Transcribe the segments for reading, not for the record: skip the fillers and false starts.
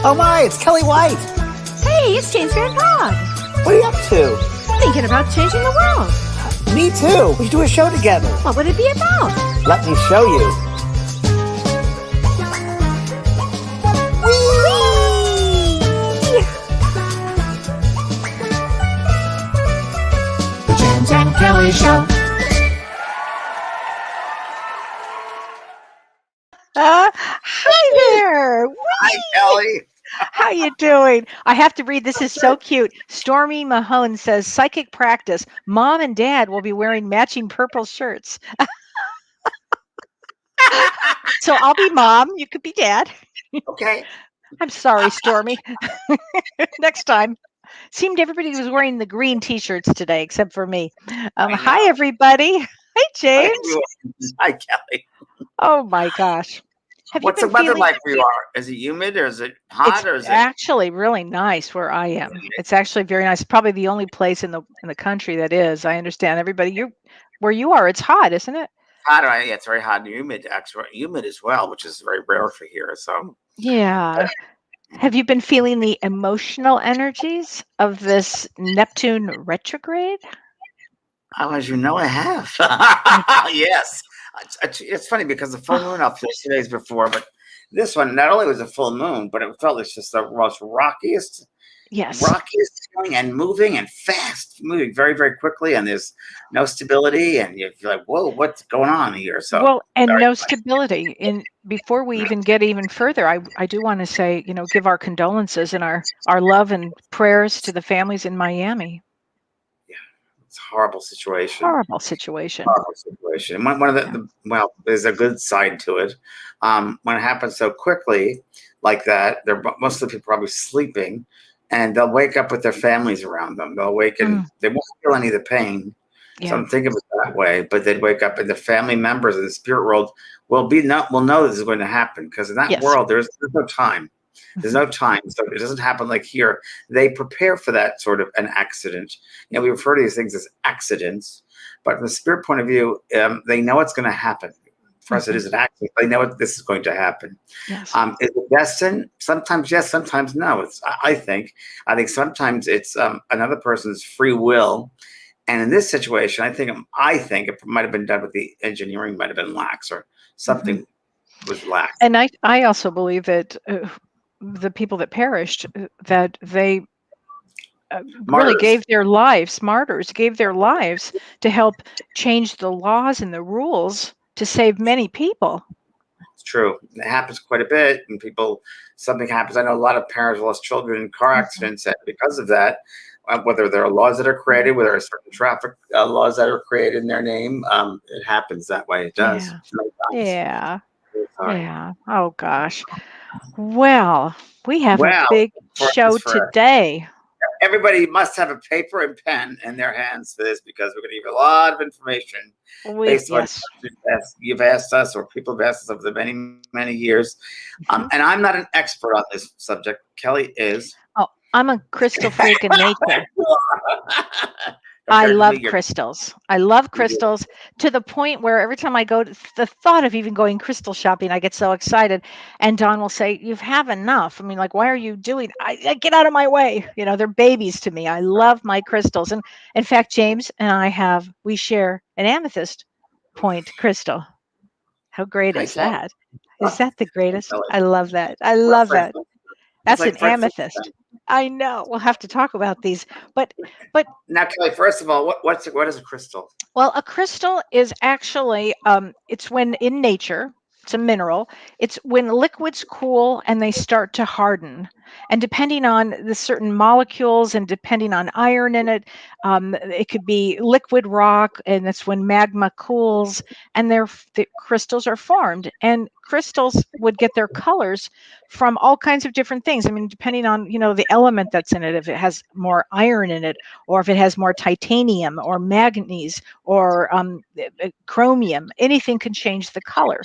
Oh my, it's Kellee White. Hey, it's James Van Todd. What are you up to? Thinking about changing the world. Me too. We should do a show together. What would it be about? Let me show you. The James and Kellee Show. Hi there. Hi, Kellee. How you doing? I have to read. This is so cute. Stormy Mahone says, psychic practice. Mom and dad will be wearing matching purple shirts. So I'll be mom. You could be dad. Okay. I'm sorry, Stormy. Next time. Seemed everybody was wearing the green T-shirts today, except for me. Hi, everybody. Hi, James. Hi, Kellee. Oh, my gosh. What's the weather like where you are? Is it humid or is it hot or is it actually really nice where I am? It's actually very nice. Probably the only place in the country that is. I understand everybody. Where you are, it's hot, isn't it? hot? Yeah, it's very hot and humid. Actually, humid as well, which is very rare for here. So yeah. Have you been feeling the emotional energies of this Neptune retrograde? Oh, as you know, I have. Yes. It's funny because the full moon up 2 days before, but this one not only was a full moon, but it felt it's just the most rockiest going and moving and fast, moving very, very quickly, and there's no stability, and you're like, whoa, what's going on here? So no stability. And before we even get even further, I do want to say, give our condolences and our love and prayers to the families in Miami. It's a horrible situation. Horrible situation. One of well, there's a good side to it. When it happens so quickly like that, most of the people probably sleeping, and they'll wake up with their families around them. They'll wake and they won't feel any of the pain. Yeah. So I'm thinking of it that way. But they'd wake up, and the family members in the spirit world will know this is going to happen, because in that world there's no time. There's no time, so it doesn't happen like here. They prepare for that sort of an accident. We refer to these things as accidents, but from the spirit point of view, they know it's going to happen. For us, it is an accident. They know this is going to happen. Yes. Is it destined? Sometimes yes, sometimes no. I think sometimes it's another person's free will, and in this situation, I think it might have been done with the engineering, might have been lax, or something was lax. And I also believe that. The people that perished, that they really gave their lives, martyrs gave their lives to help change the laws and the rules to save many people. It's true. It happens quite a bit, and something happens. I know a lot of parents lost children in car accidents, and because of that, whether there are laws that are created, whether there are certain traffic laws that are created in their name, it happens that way. It does. Yeah. Yeah. Oh gosh. Well, we have a big show today. Everybody must have a paper and pen in their hands for this, because we're going to give you a lot of information based on what you've asked us, or people have asked us over the many, many years. And I'm not an expert on this subject. Kellee is. Oh, I'm a crystal freak in nature. I love crystals. I love crystals to the point where every time I go, the thought of even going crystal shopping, I get so excited. And Don will say, "You have enough." I mean, like, why are you doing? I get out of my way. They're babies to me. I love my crystals. And in fact, James and we share an amethyst point crystal. How great is that? Is that the greatest? I love that. I love that. That's an amethyst. I know. We'll have to talk about these, but now, Kellee, first of all, what is a crystal? Well, a crystal is actually it's when in nature, it's a mineral. It's when liquids cool and they start to harden, and depending on the certain molecules and depending on iron in it, it could be liquid rock, and that's when magma cools and the crystals are formed. And crystals would get their colors from all kinds of different things. I mean, depending on the element that's in it, if it has more iron in it, or if it has more titanium or manganese or chromium, anything can change the color.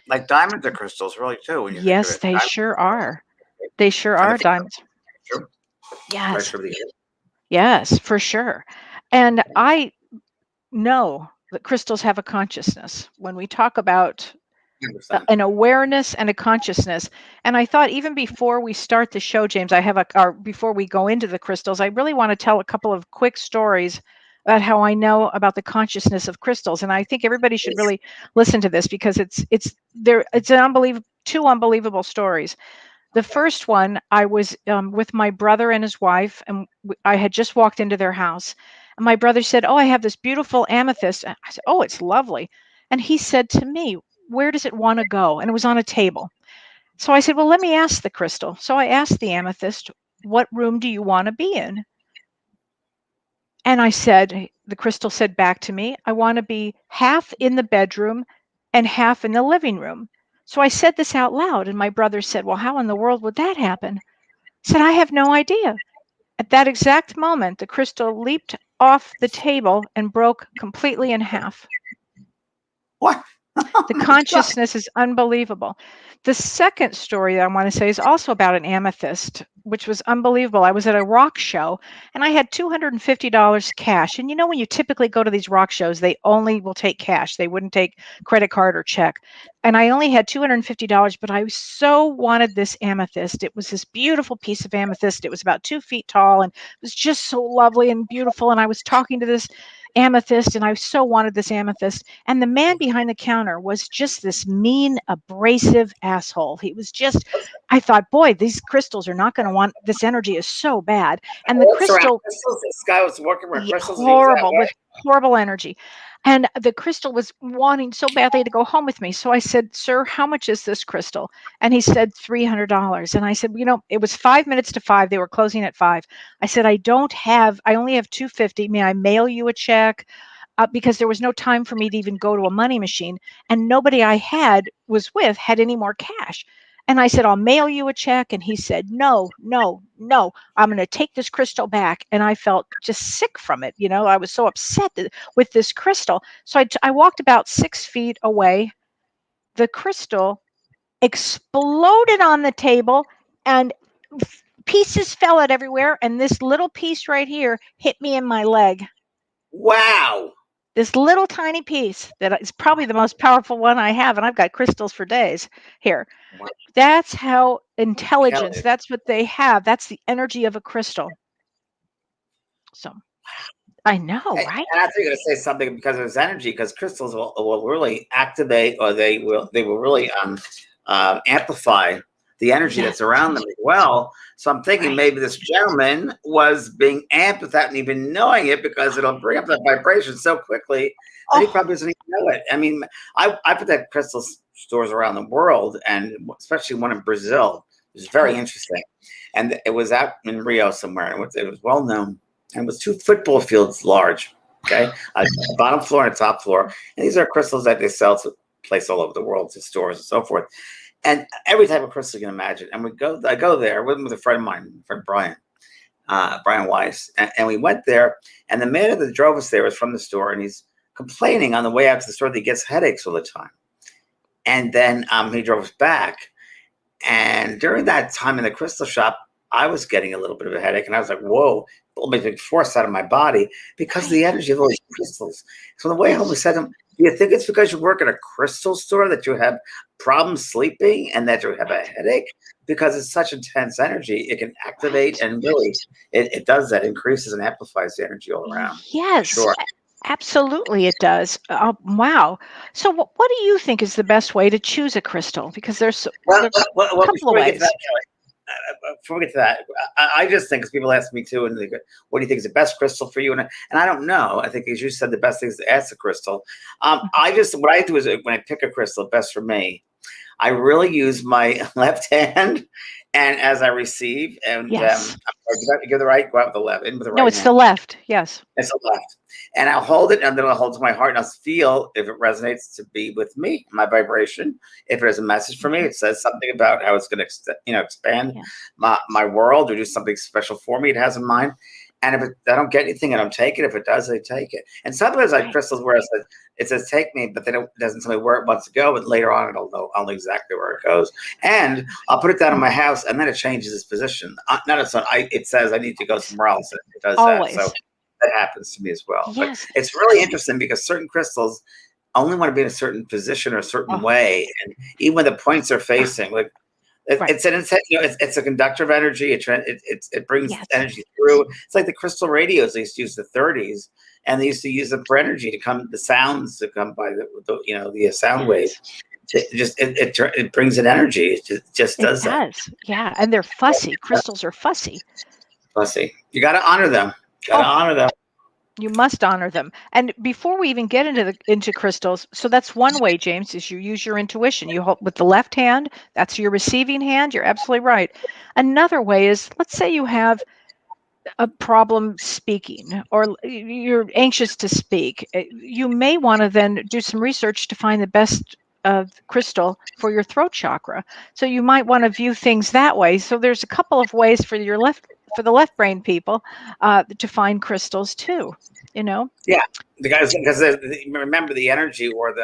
Like diamonds are crystals, really, too. When you yes, they sure are. They sure are diamonds. Sure. Yes. Yes, for sure. And I know that crystals have a consciousness. When we talk about 100%. an awareness and a consciousness. And I thought even before we start the show, James, or before we go into the crystals, I really want to tell a couple of quick stories about how I know about the consciousness of crystals. And I think everybody should really listen to this because it's two unbelievable stories. The first one, I was with my brother and his wife, and I had just walked into their house. And my brother said, "Oh, I have this beautiful amethyst." And I said, "Oh, it's lovely." And he said to me, "Where does it want to go?" And it was on a table. So I said, "Well, let me ask the crystal." So I asked the amethyst, "What room do you want to be in?" And the crystal said back to me, "I want to be half in the bedroom and half in the living room." So I said this out loud, and my brother said, "Well, how in the world would that happen?" I said, "I have no idea." At that exact moment, the crystal leaped off the table and broke completely in half. What? The consciousness is unbelievable. The second story that I want to say is also about an amethyst, which was unbelievable. I was at a rock show and I had $250 cash. And you know, when you typically go to these rock shows, they only will take cash. They wouldn't take credit card or check. And I only had $250, but I so wanted this amethyst. It was this beautiful piece of amethyst. It was about 2 feet tall and it was just so lovely and beautiful. And I was talking to this amethyst and I so wanted this amethyst. And the man behind the counter was just this mean, abrasive asshole. He was just, I thought, boy, these crystals are not going to want, this energy is so bad. And the What's around crystal, crystals? This guy was working with crystals. And he was that horrible, way. with horrible energy. And the crystal was wanting so badly to go home with me. So I said, "Sir, how much is this crystal?" And he said, $300. And I said, "You know, it was 5 minutes to 5. They were closing at 5. I said, I only have 250. May I mail you a check?" Because there was no time for me to even go to a money machine. And nobody I was with had any more cash. And I said, "I'll mail you a check." And he said, "No, no, no, I'm going to take this crystal back." And I felt just sick from it. You know, I was so upset with this crystal. So I walked about 6 feet away. The crystal exploded on the table and pieces fell out everywhere. And this little piece right here hit me in my leg. Wow. This little tiny piece that is probably the most powerful one I have. And I've got crystals for days here. Wow. That's how intelligence, Kellee. that's what they have. That's the energy of a crystal. So I know, right? And I think you're going to say something because of his energy, because crystals will really activate, or they will really amplify the energy that's around them as well. So I'm thinking maybe this gentleman was being amped without even knowing it, because it'll bring up that vibration so quickly that he probably doesn't even know it. I mean, I put that crystal stores around the world, and especially one in Brazil. It was very interesting. And it was out in Rio somewhere. It was well known. And it was 2 football fields large, okay? A bottom floor and a top floor. And these are crystals that they sell to place all over the world, to stores and so forth. And every type of crystal you can imagine. And I go there with a friend of mine, friend Brian Weiss. And we went there, and the man that drove us there was from the store, and he's complaining on the way out to the store that he gets headaches all the time. And then he drove us back. And during that time in the crystal shop, I was getting a little bit of a headache, and I was like, whoa, pulled me big force out of my body because of the energy of all these crystals. So on the way home, we said to him, "Do you think it's because you work at a crystal store that you have problems sleeping and that you have a headache? Because it's such intense energy, it can activate, and really, it does that, increases and amplifies the energy all around." Yes, Sure. absolutely it does. Wow. So what do you think is the best way to choose a crystal? Because there's Well, a couple of before we get to ways. that, before we get to that, I just think, because people ask me too, and they go, "What do you think is the best crystal for you?" And I don't know. I think, as you said, the best thing is to ask the crystal. What I do is, when I pick a crystal, best for me, I really use my left hand, and as I receive, and Yes. or give the right, go out with the left, in with the No, right it's hand. the left. Yes. It's the left. And I'll hold it, and then I'll hold it to my heart, and I'll feel if it resonates to be with me, my vibration. If it has a message for me, it says something about how it's going to expand my world, or do something special for me. It has in mind. And if I don't get anything, I don't take it. If it does, I take it. And sometimes I have crystals where it says take me, but it doesn't tell me where it wants to go. But later on, I'll know exactly where it goes. And I'll put it down in my house, and then it changes its position. It says I need to go somewhere else. It does Always. that. So that happens to me as well. Yes. But it's really interesting, because certain crystals only want to be in a certain position or a certain Oh, way, and even when the points are facing, like right. it's a conductor of energy. It brings Yes. energy through. It's like the crystal radios they used to use in the 30s, and they used to use them for energy to come, the sounds to come by the sound wave. It brings in energy. It just It does that. does. Yeah. And they're fussy. Crystals are fussy. Pussy. You got to honor them. Got to Oh, honor them. you must honor them. And before we even get into crystals, so that's one way, James, is you use your intuition. You hold with the left hand, that's your receiving hand. You're absolutely right. Another way is, let's say you have a problem speaking, or you're anxious to speak. You may want to then do some research to find the best crystal for your throat chakra. So you might want to view things that way. So there's a couple of ways for the left brain people to find crystals too. You know. Yeah, because remember the energy, or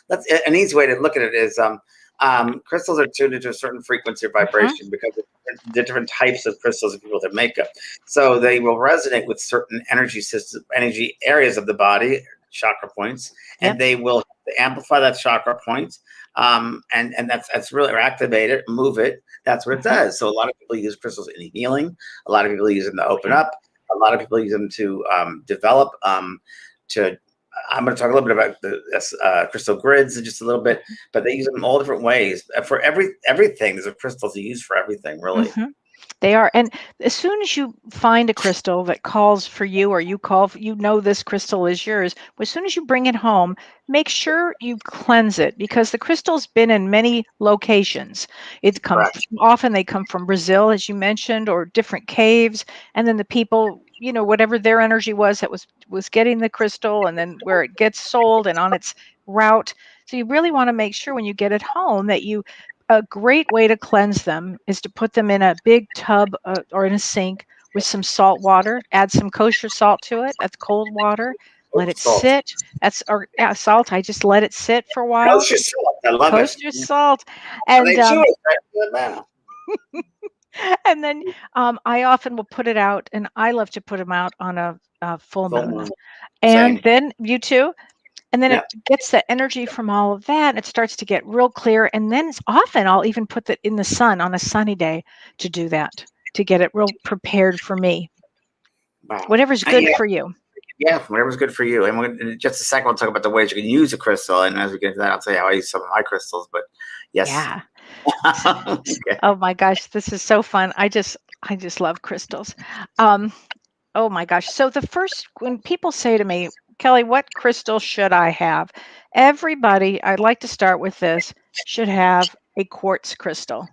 that's an easy way to look at it is crystals are tuned into a certain frequency or vibration because of the different types of crystals and people that make up. So they will resonate with certain energy areas of the body, chakra points, and they will amplify that chakra point. And that's really, or activate it, move it. That's what it does. So a lot of people use crystals in healing. A lot of people use them to open up. A lot of people use them to develop. I'm going to talk a little bit about the crystal grids in just a little bit, but they use them in all different ways for everything. There's a crystal to use for everything, really. They are. And as soon as you find a crystal that calls for you, or you know this crystal is yours, as soon as you bring it home, make sure you cleanse it, because the crystal's been in many locations. Often they come from Brazil, as you mentioned, or different caves, and then the people, whatever their energy was that was getting the crystal, and then where it gets sold and on its route. So you really want to make sure when you get it home that a great way to cleanse them is to put them in a big tub or in a sink with some salt water. Add some kosher salt to it. That's cold water. Let it sit. Salt. I just let it sit for a while. Kosher salt. I love it. Kosher salt. And And they chew it right now. and then I often will put it out, and I love to put them out on a full moon. And Same. then you too. And then it gets the energy from all of that. And it starts to get real clear. And then often I'll even put that in the sun on a sunny day to do that, to get it real prepared for me. Wow. Whatever's good for you. Yeah, whatever's good for you. And in just a second, we'll talk about the ways you can use a crystal. And as we get into that, I'll tell you how I use some of my crystals. But yes. Yeah. Okay. Oh my gosh, this is so fun. I just love crystals. Oh my gosh. So when people say to me, Kellee, what crystal should I have? Everybody, I'd like to start with this, should have a quartz crystal.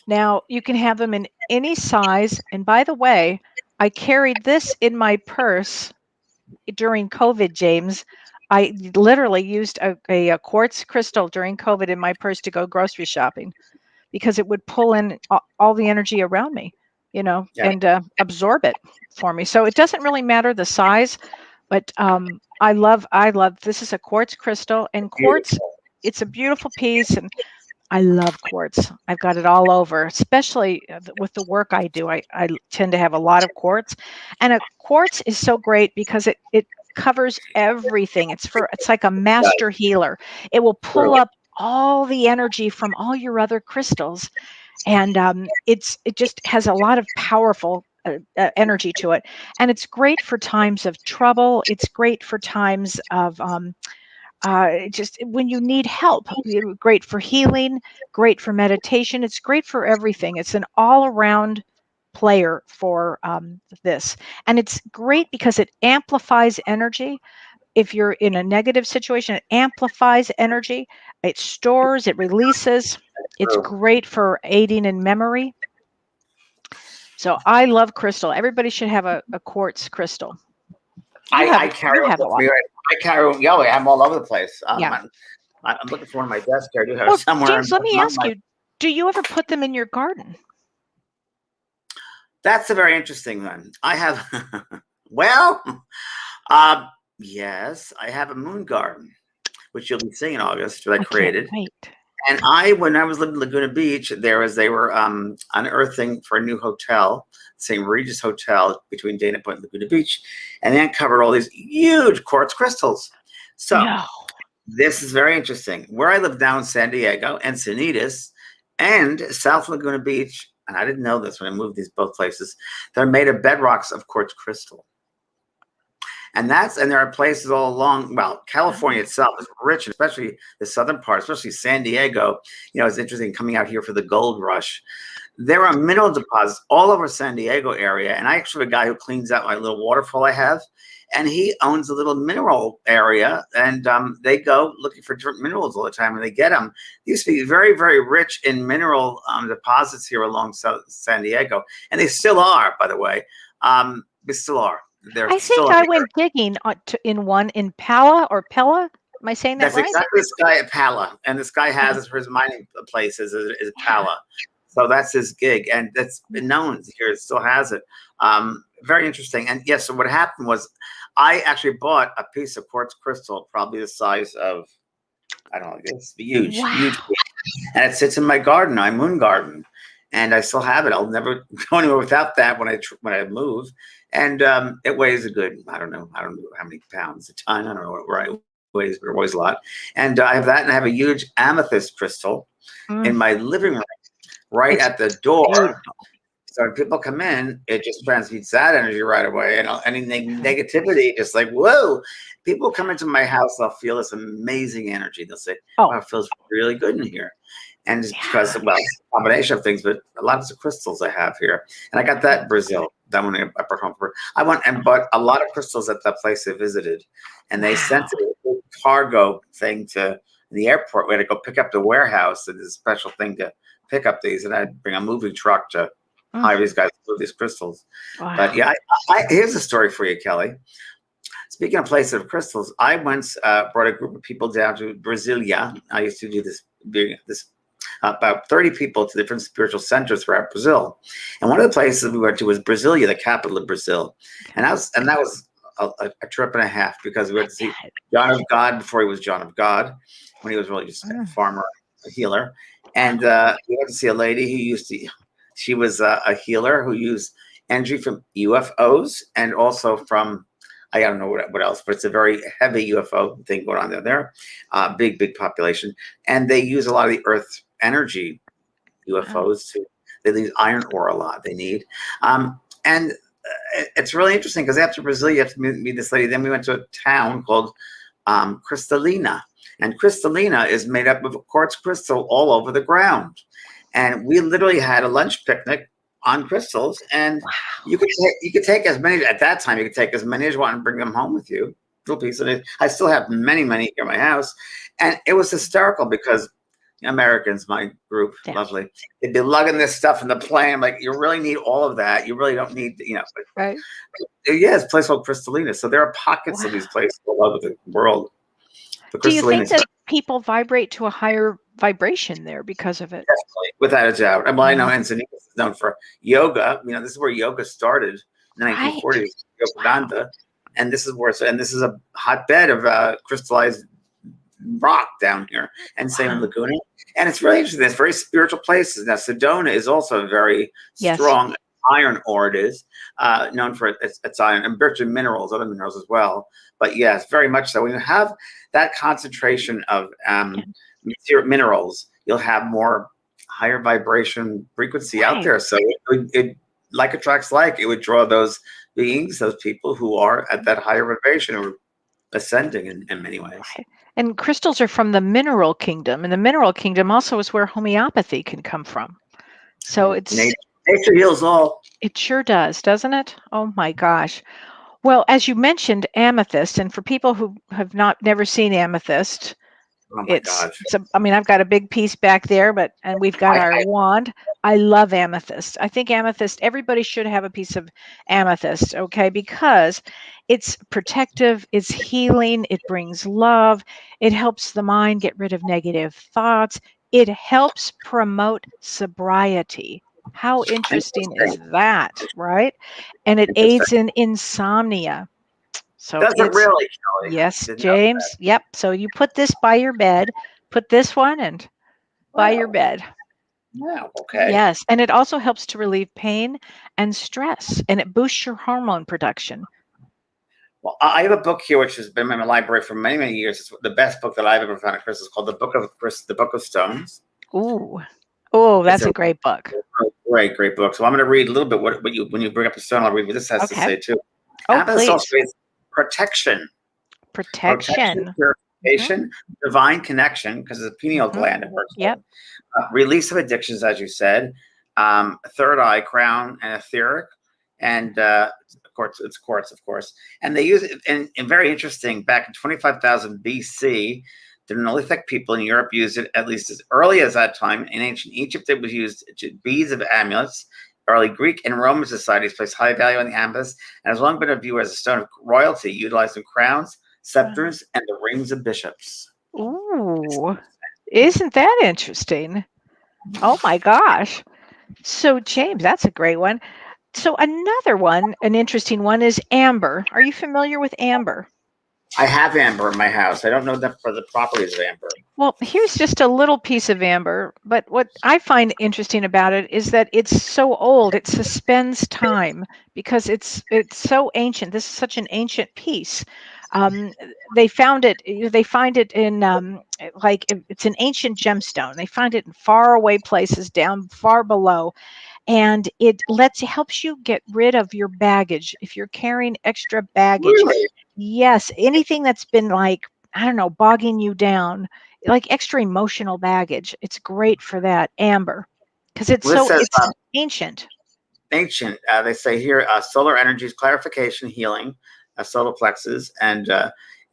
Now, you can have them in any size. And by the way, I carried this in my purse during COVID, James. I literally used a quartz crystal during COVID in my purse to go grocery shopping, because it would pull in all the energy around me, and absorb it for me. So it doesn't really matter the size, but I love this is a quartz crystal, and quartz, it's a beautiful piece, and I love quartz. I've got it all over, especially with the work I do. I tend to have a lot of quartz, and a quartz is so great because it covers everything. It's like a master healer. It will pull up all the energy from all your other crystals, and it just has a lot of powerful energy to it, and it's great for times of trouble. It's great for times of just when you need help. Great for healing, great for meditation. It's great for everything. It's an all-around player for this, and it's great because it amplifies energy. If you're in a negative situation, it amplifies energy. It stores, it releases. It's great for aiding in memory. So I love crystal. Everybody should have a quartz crystal. I carry them all over the place. Yeah. I'm looking for one on my desk here. I do have somewhere. James, let me ask you, do you ever put them in your garden? That's a very interesting one. I have, yes, I have a moon garden, which you'll be seeing in August, that I created. Wait. And when I was living in Laguna Beach, they were unearthing for a new hotel, St. Regis Hotel between Dana Point and Laguna Beach, and they uncovered all these huge quartz crystals. So This is very interesting. Where I live now in San Diego, Encinitas, and South Laguna Beach, and I didn't know this when I moved these both places, they're made of bedrocks of quartz crystal. And there are places all along, well, California itself is rich, especially the southern part, especially San Diego. It's interesting coming out here for the gold rush. There are mineral deposits all over San Diego area. And I actually have a guy who cleans out my little waterfall I have, and he owns a little mineral area, and they go looking for different minerals all the time, and they get them. They used to be very, very rich in mineral deposits here along San Diego, and they still are, by the way. They still are. I think I went digging in one in Pala or Pella. Am I saying that That's right? exactly this guy at Pala, and this guy has his mining place is Pala, so that's his gig, and that's been known here. It still has it. Very interesting. And yes, so what happened was, I actually bought a piece of quartz crystal, probably the size of, I don't know, it's huge, huge, and it sits in my garden, my moon garden, and I still have it. I'll never go anywhere without that when I move. And it weighs a good, I don't know how many pounds, a ton. I don't know where it weighs, but it weighs a lot. And I have that, and I have a huge amethyst crystal in my living room, right at the door. So when people come in, it just transmutes that energy right away. And any negativity, just like, whoa. People come into my house, they'll feel this amazing energy. They'll say, oh, it feels really good in here. And it's because, well, it's a combination of things, but a lot of the crystals I have here. And I got that in Brazil. That one I brought home. I went and bought a lot of crystals at that place I visited. And they sent a cargo thing to the airport. We had to go pick up the warehouse. And there's a special thing to pick up these. And I'd bring a moving truck to hire these guys to move these crystals. Wow. But yeah, here's a story for you, Kelly. Speaking of places of crystals, I once brought a group of people down to Brasilia. I used to do this about 30 people to different spiritual centers throughout Brazil. And one of the places we went to was Brasilia, the capital of Brazil. And that was a trip and a half, because we went to see John of God before he was John of God, when he was really just a farmer, a healer. And we went to see a lady she was a healer who used energy from UFOs and also from, I don't know what else, but it's a very heavy UFO thing going on there. Big population. And they use a lot of the Earth energy UFOs they use iron ore a lot. They need. And it's really interesting, because after Brazil, you have to meet this lady. Then we went to a town called Cristalina. And Cristalina is made up of quartz crystal all over the ground. And we literally had a lunch picnic on crystals, and you could take as many at that time. You could take as many as you want and bring them home with you. Little piece of it. I still have many here in my house, and it was hysterical because Americans, my group, lovely, they'd be lugging this stuff in the plane. I'm like, you really need all of that. You really don't need, right? Yeah, it's a place called Cristalina. So there are pockets of these places all over the world. Do you think that people vibrate to a higher vibration there because of it? Definitely, without a doubt. Well, I know Encinitas is known for yoga. This is where yoga started in the 1940s, Yogananda, and this is a hotbed of crystallized rock down here, and same in Laguna. And it's really interesting. It's very spiritual places. Now, Sedona is also a very strong iron ore. It is known for its iron and virtually minerals, other minerals as well. But yes, very much so. When you have that concentration of minerals, you'll have more higher vibration frequency out there. So it like attracts like. It would draw those beings, those people who are at that higher vibration or ascending in many ways. And crystals are from the mineral kingdom, and the mineral kingdom also is where homeopathy can come from. So it's nature heals all. It sure does, doesn't it? Oh my gosh. Well, as you mentioned, amethyst, and for people who have never seen amethyst, I've got a big piece back there, and we've got our wand. I love amethyst. I think amethyst, everybody should have a piece of amethyst, okay? Because it's protective, it's healing, it brings love, it helps the mind get rid of negative thoughts, it helps promote sobriety. How interesting is that, right? And it aids in insomnia. So does it really, Kellee? Yes, James. Yep. So you put this by your bed. Put this one by your bed. Wow. Okay. Yes, and it also helps to relieve pain and stress, and it boosts your hormone production. Well, I have a book here which has been in my library for many, many years. It's the best book that I've ever found at Chris. It's called The Book of Stones. Ooh. Oh, It's that's a great book. great, great book. So I'm going to read a little bit what you when you bring up the stone. I'll read what this has to Okay. say too. Oh, Amethyst also please. is protection, Protection. purification, divine connection, because it's a pineal gland it works. Yep. Release of addictions, as you said. Third eye, crown, and etheric, and quartz. It's quartz, of course. And they use it. And very interesting. Back in 25,000 BC, the Neolithic people in Europe used it at least as early as that time. In ancient Egypt, it was used to beads of amulets. Early Greek and Roman societies placed high value on the amethyst, and has long been viewed as a stone of royalty, utilized in crowns, scepters, and the rings of bishops. Ooh, isn't that interesting? Oh my gosh. So, James, that's a great one. So, another one, an interesting one, is amber. Are you familiar with amber? I have amber in my house. I don't know that for the properties of amber. Well, here's just a little piece of amber, but what I find interesting about it is that it's so old, it suspends time because it's so ancient. This is such an ancient piece. They found it. They find it in it's an ancient gemstone. They find it in far away places down far below, and it helps you get rid of your baggage if you're carrying extra baggage. Really? Yes, anything that's been like, I don't know, bogging you down, like extra emotional baggage. It's great for that, amber, because it's Well, this says it's ancient. ancient. They say here solar energies, clarification, healing, solar plexus, and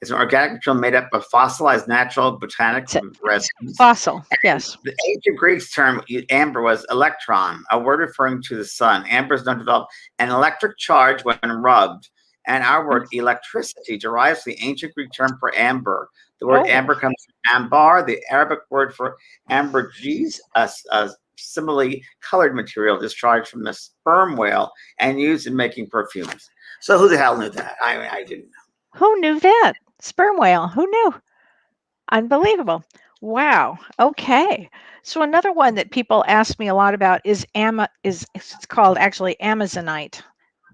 it's an organic material made up of fossilized natural botanic resins. Fossil, yes. The ancient Greeks term amber was electron, a word referring to the sun. Amber is known to develop an electric charge when rubbed. And our word electricity derives from the ancient Greek term for amber. The word amber comes from ambar, the Arabic word for ambergris, a similarly colored material discharged from the sperm whale and used in making perfumes. So who the hell knew that? I didn't know. Who knew that? Sperm whale. Who knew? Unbelievable. Wow. Okay. So another one that people ask me a lot about is it's called actually Amazonite.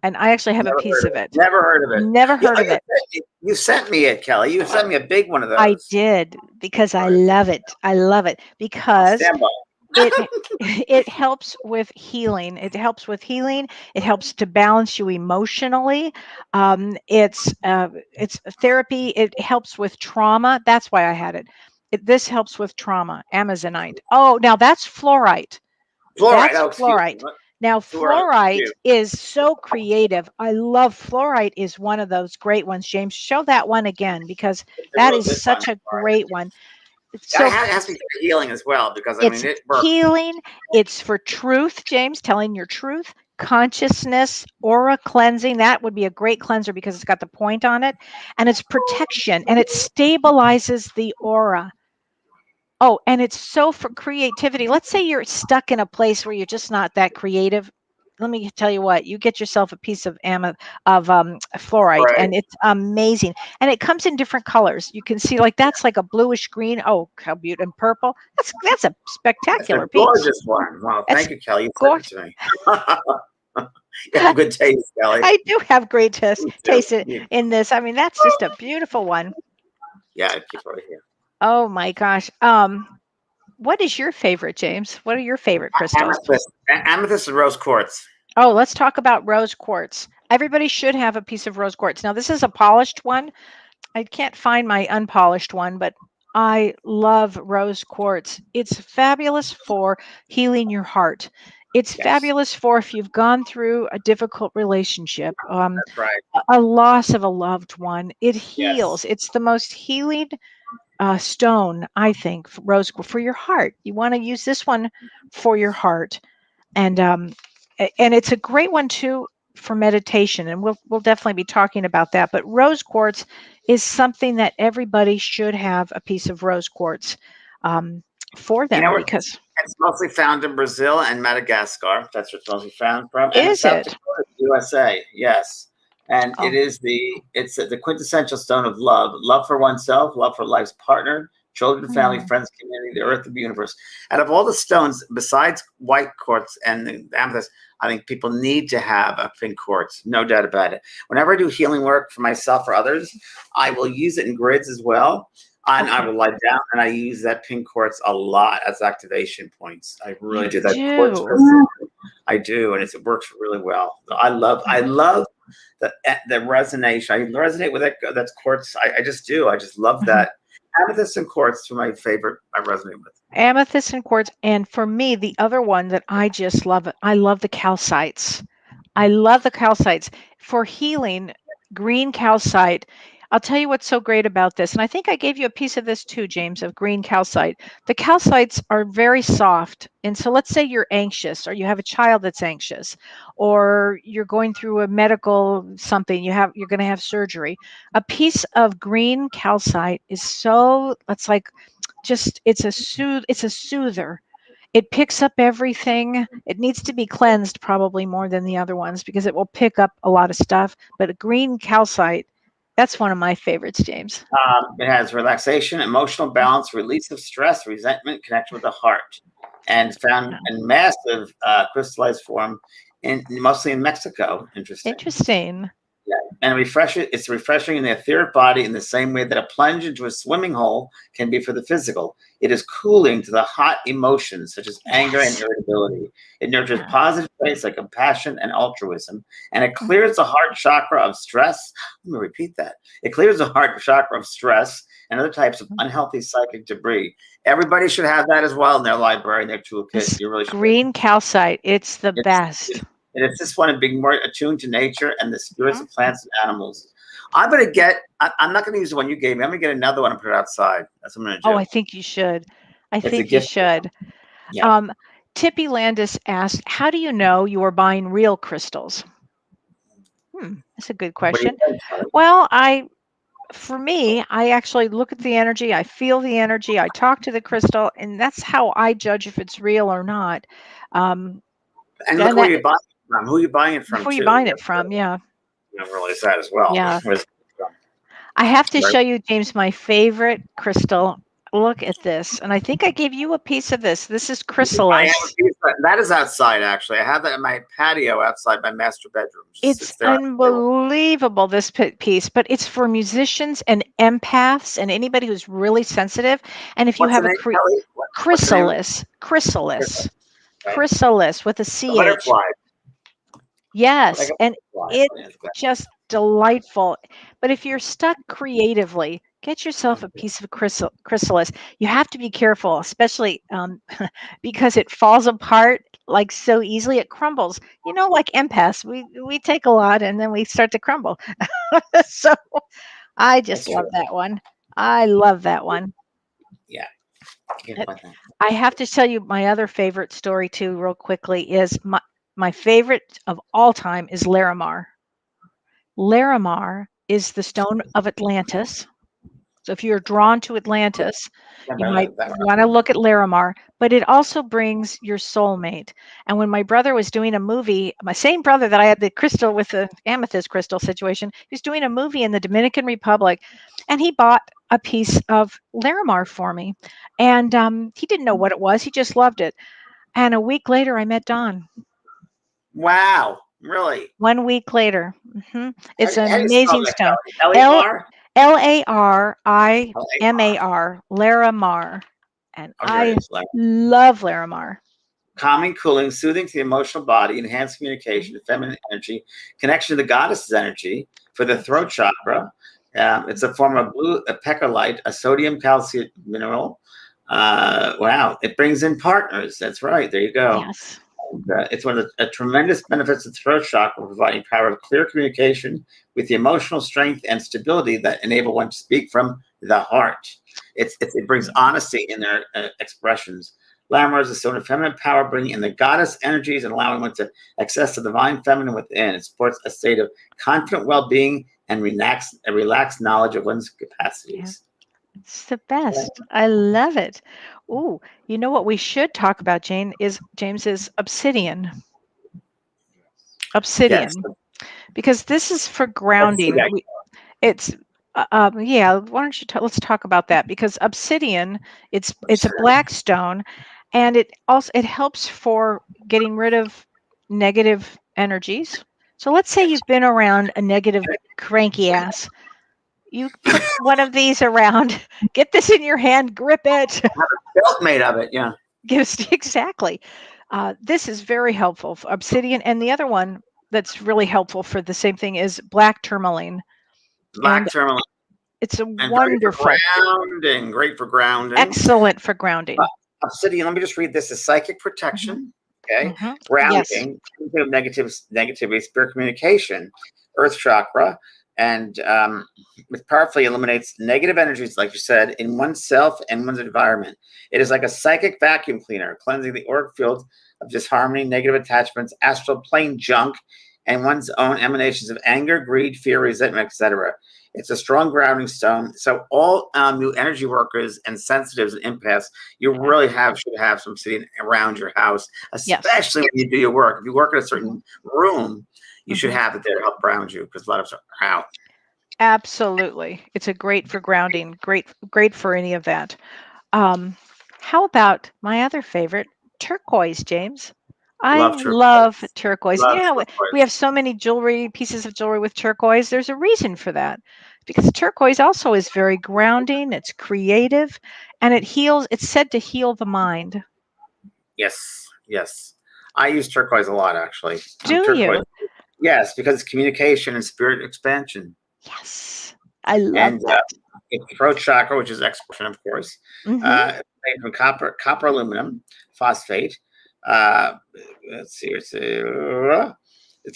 And I actually have a piece of it. Never heard of it. Never heard of it. You sent me it, Kelly. You sent me a big one of those. I did, because I love it. I love it because it helps with healing. It helps with healing. It helps to balance you emotionally. It's therapy. It helps with trauma. That's why I had it. This helps with trauma. Amazonite. Oh, now that's fluorite. Fluorite. That's fluorite. Now, fluorite is so creative. I love fluorite. Is one of those great ones. James, show that one again, because that is such a great one. So it has to be for healing as well, because I mean, it works. Healing. It's for truth, James, telling your truth, consciousness, aura cleansing. That would be a great cleanser because it's got the point on it, and it's protection, and it stabilizes the aura. Oh, and it's so for creativity. Let's say you're stuck in a place where you're just not that creative. Let me tell you what, you get yourself a piece of fluorite, and it's amazing. And it comes in different colors. You can see, like, that's like a bluish green. Oh, how beautiful. And purple. That's a spectacular piece. Gorgeous one. Wow, thank you, Kelly. You sent it to me. You have good taste, Kelly. I do have great taste in this. I mean, that's just a beautiful one. Yeah, it keeps right here. Oh my gosh. What is your favorite, James? What are your favorite crystals? Amethyst and rose quartz. Oh, let's talk about rose quartz. Everybody should have a piece of rose quartz. Now, this is a polished one. I can't find my unpolished one, but I love rose quartz. It's fabulous for healing your heart. It's fabulous for if you've gone through a difficult relationship, That's right. a loss of a loved one. It heals. It's the most healing stone, I think, for your heart. You want to use this one for your heart, and it's a great one too for meditation. And we'll definitely be talking about that. But rose quartz is something that everybody should have a piece of rose quartz for them, because it's mostly found in Brazil and Madagascar. That's where it's mostly found from. And South Dakota, USA. Yes. And it's the quintessential stone of love for oneself, love for life's partner, children, family, friends, community, the earth, the universe. Out of all the stones, besides white quartz and the amethyst, I think people need to have a pink quartz, no doubt about it. Whenever I do healing work for myself or others, I will use it in grids as well. And I will lie down, and I use that pink quartz a lot as activation points. I really do that quartz crystal. I do, and it works really well. I love the resonation. I resonate with that. That's quartz. I just do. I just love that. Amethyst and quartz are my favorite. I resonate with Amethyst and quartz, and for me, the other one that I just love. I love the calcites. I love the calcites for healing. Green calcite. I'll tell you what's so great about this, and I think I gave you a piece of this too, James, of green calcite. The calcites are very soft, and so let's say you're anxious, or you have a child that's anxious, or you're going through a medical something. You're going to have surgery. A piece of green calcite is so. It's like just it's a soother. It picks up everything. It needs to be cleansed probably more than the other ones because it will pick up a lot of stuff. But a green calcite, that's one of my favorites, James. It has relaxation, emotional balance, release of stress, resentment, connection with the heart, and found in massive crystallized form, mostly in Mexico. Interesting. Yeah, and it's refreshing in the etheric body in the same way that a plunge into a swimming hole can be for the physical. It is cooling to the hot emotions such as anger and irritability. It nurtures positive traits like compassion and altruism, and it clears the heart chakra of stress. Let me repeat that. It clears the heart chakra of stress and other types of unhealthy psychic debris. Everybody should have that as well in their library, in their toolkit. You really should. Green calcite, it's the best. And it's just one of being more attuned to nature and the spirits of plants and animals. I'm not going to use the one you gave me. I'm going to get another one and put it outside. That's what I'm going to do. Oh, I think you should. You should. Yeah. Tippy Landis asked, how do you know you are buying real crystals? That's a good question. Well, for me, I actually look at the energy. I feel the energy. I talk to the crystal, and that's how I judge if it's real or not. And look where you're buying it from. Who are you buying it from? Who are you buying it from? Yeah. I realize that as well. Yeah. I have to show you, James, my favorite crystal. Look at this. And I think I gave you a piece of this. This is chrysalis. I have a piece that is outside, actually. I have that in my patio outside my master bedroom. It's unbelievable, this piece, but it's for musicians and empaths and anybody who's really sensitive. And if you have a chrysalis with a CH. Butterfly. Yes, and it's just delightful. But if you're stuck creatively, get yourself a piece of chrysalis. You have to be careful, especially because it falls apart like so easily. It crumbles. You know, like empaths, we take a lot and then we start to crumble. So I just love that one. I love that one. Yeah. I have to tell you my other favorite story too, real quickly, is my favorite of all time is Larimar. Larimar is the stone of Atlantis. So if you're drawn to Atlantis, you might want to look at Larimar, but it also brings your soulmate. And when my brother was doing a movie, my same brother that I had the crystal with the amethyst crystal situation, he was doing a movie in the Dominican Republic, and he bought a piece of Larimar for me. And he didn't know what it was. He just loved it. And a week later, I met Don. Wow. Really? 1 week later. It's an amazing stone. Larimar? Larimar, Larimar. And I love Larimar. Calming, cooling, soothing to the emotional body, enhanced communication, feminine energy, connection to the goddess's energy for the throat chakra. It's a form of blue peckerlite, a sodium calcium mineral. Wow. It brings in partners. That's right. There you go. Yes. It's one of the tremendous benefits of the throat chakra, providing power of clear communication with the emotional strength and stability that enable one to speak from the heart. It brings honesty in their expressions. Larimar is a stone of feminine power, bringing in the goddess energies and allowing one to access the divine feminine within. It supports a state of confident well-being and a relaxed knowledge of one's capacities. Yeah. It's the best. I love it. Ooh, you know what we should talk about, James, is obsidian. Obsidian. Yes. Because this is for grounding. Yeah, why don't you let's talk about that because obsidian, it's a Obsidian. black stone, and it helps for getting rid of negative energies. So let's say Yes. you've been around a negative cranky ass. You put one of these around, get this in your hand, grip it. Belt made of it. Yeah. Gives exactly. This is very helpful for obsidian, and the other one that's really helpful for the same thing is black tourmaline, and Black tourmaline it's a and very for wonderful, grounding. Great for grounding. excellent for Uh, grounding. Obsidian. Let me just read this: is psychic Hmm. protection. Okay, Hmm. Yes. grounding, negativity, spirit communication, earth chakra, and it powerfully eliminates negative energies, like you said, in oneself and one's environment. It is like a psychic vacuum cleaner, cleansing the auric field of disharmony, negative attachments, astral plane junk, and one's own emanations of anger, greed, fear, resentment, etc. It's a strong grounding stone. So all you energy workers and sensitives and empaths, you really should have some sitting around your house, Yes. especially when you do your work. If you work in a Hmm. certain room, you should Hmm. have it there to help ground you because a lot of us are out. Absolutely, it's a great for grounding. Great for any of that. Um, how about my other favorite, turquoise, James? I Love love turquoise. turquoise. You Love know how we have turquoise. so many pieces of jewelry with turquoise? There's a reason for that. Because turquoise also is very grounding, it's creative, and it's said to heal the mind. Yes, yes. I use turquoise a lot, actually. Do Turquoise. you? Yes, because it's communication and spirit expansion. Yes. I love And that. it's throat chakra, which is expression, of course. Hmm. It's made from copper, aluminum, phosphate. Uh, let's see, it's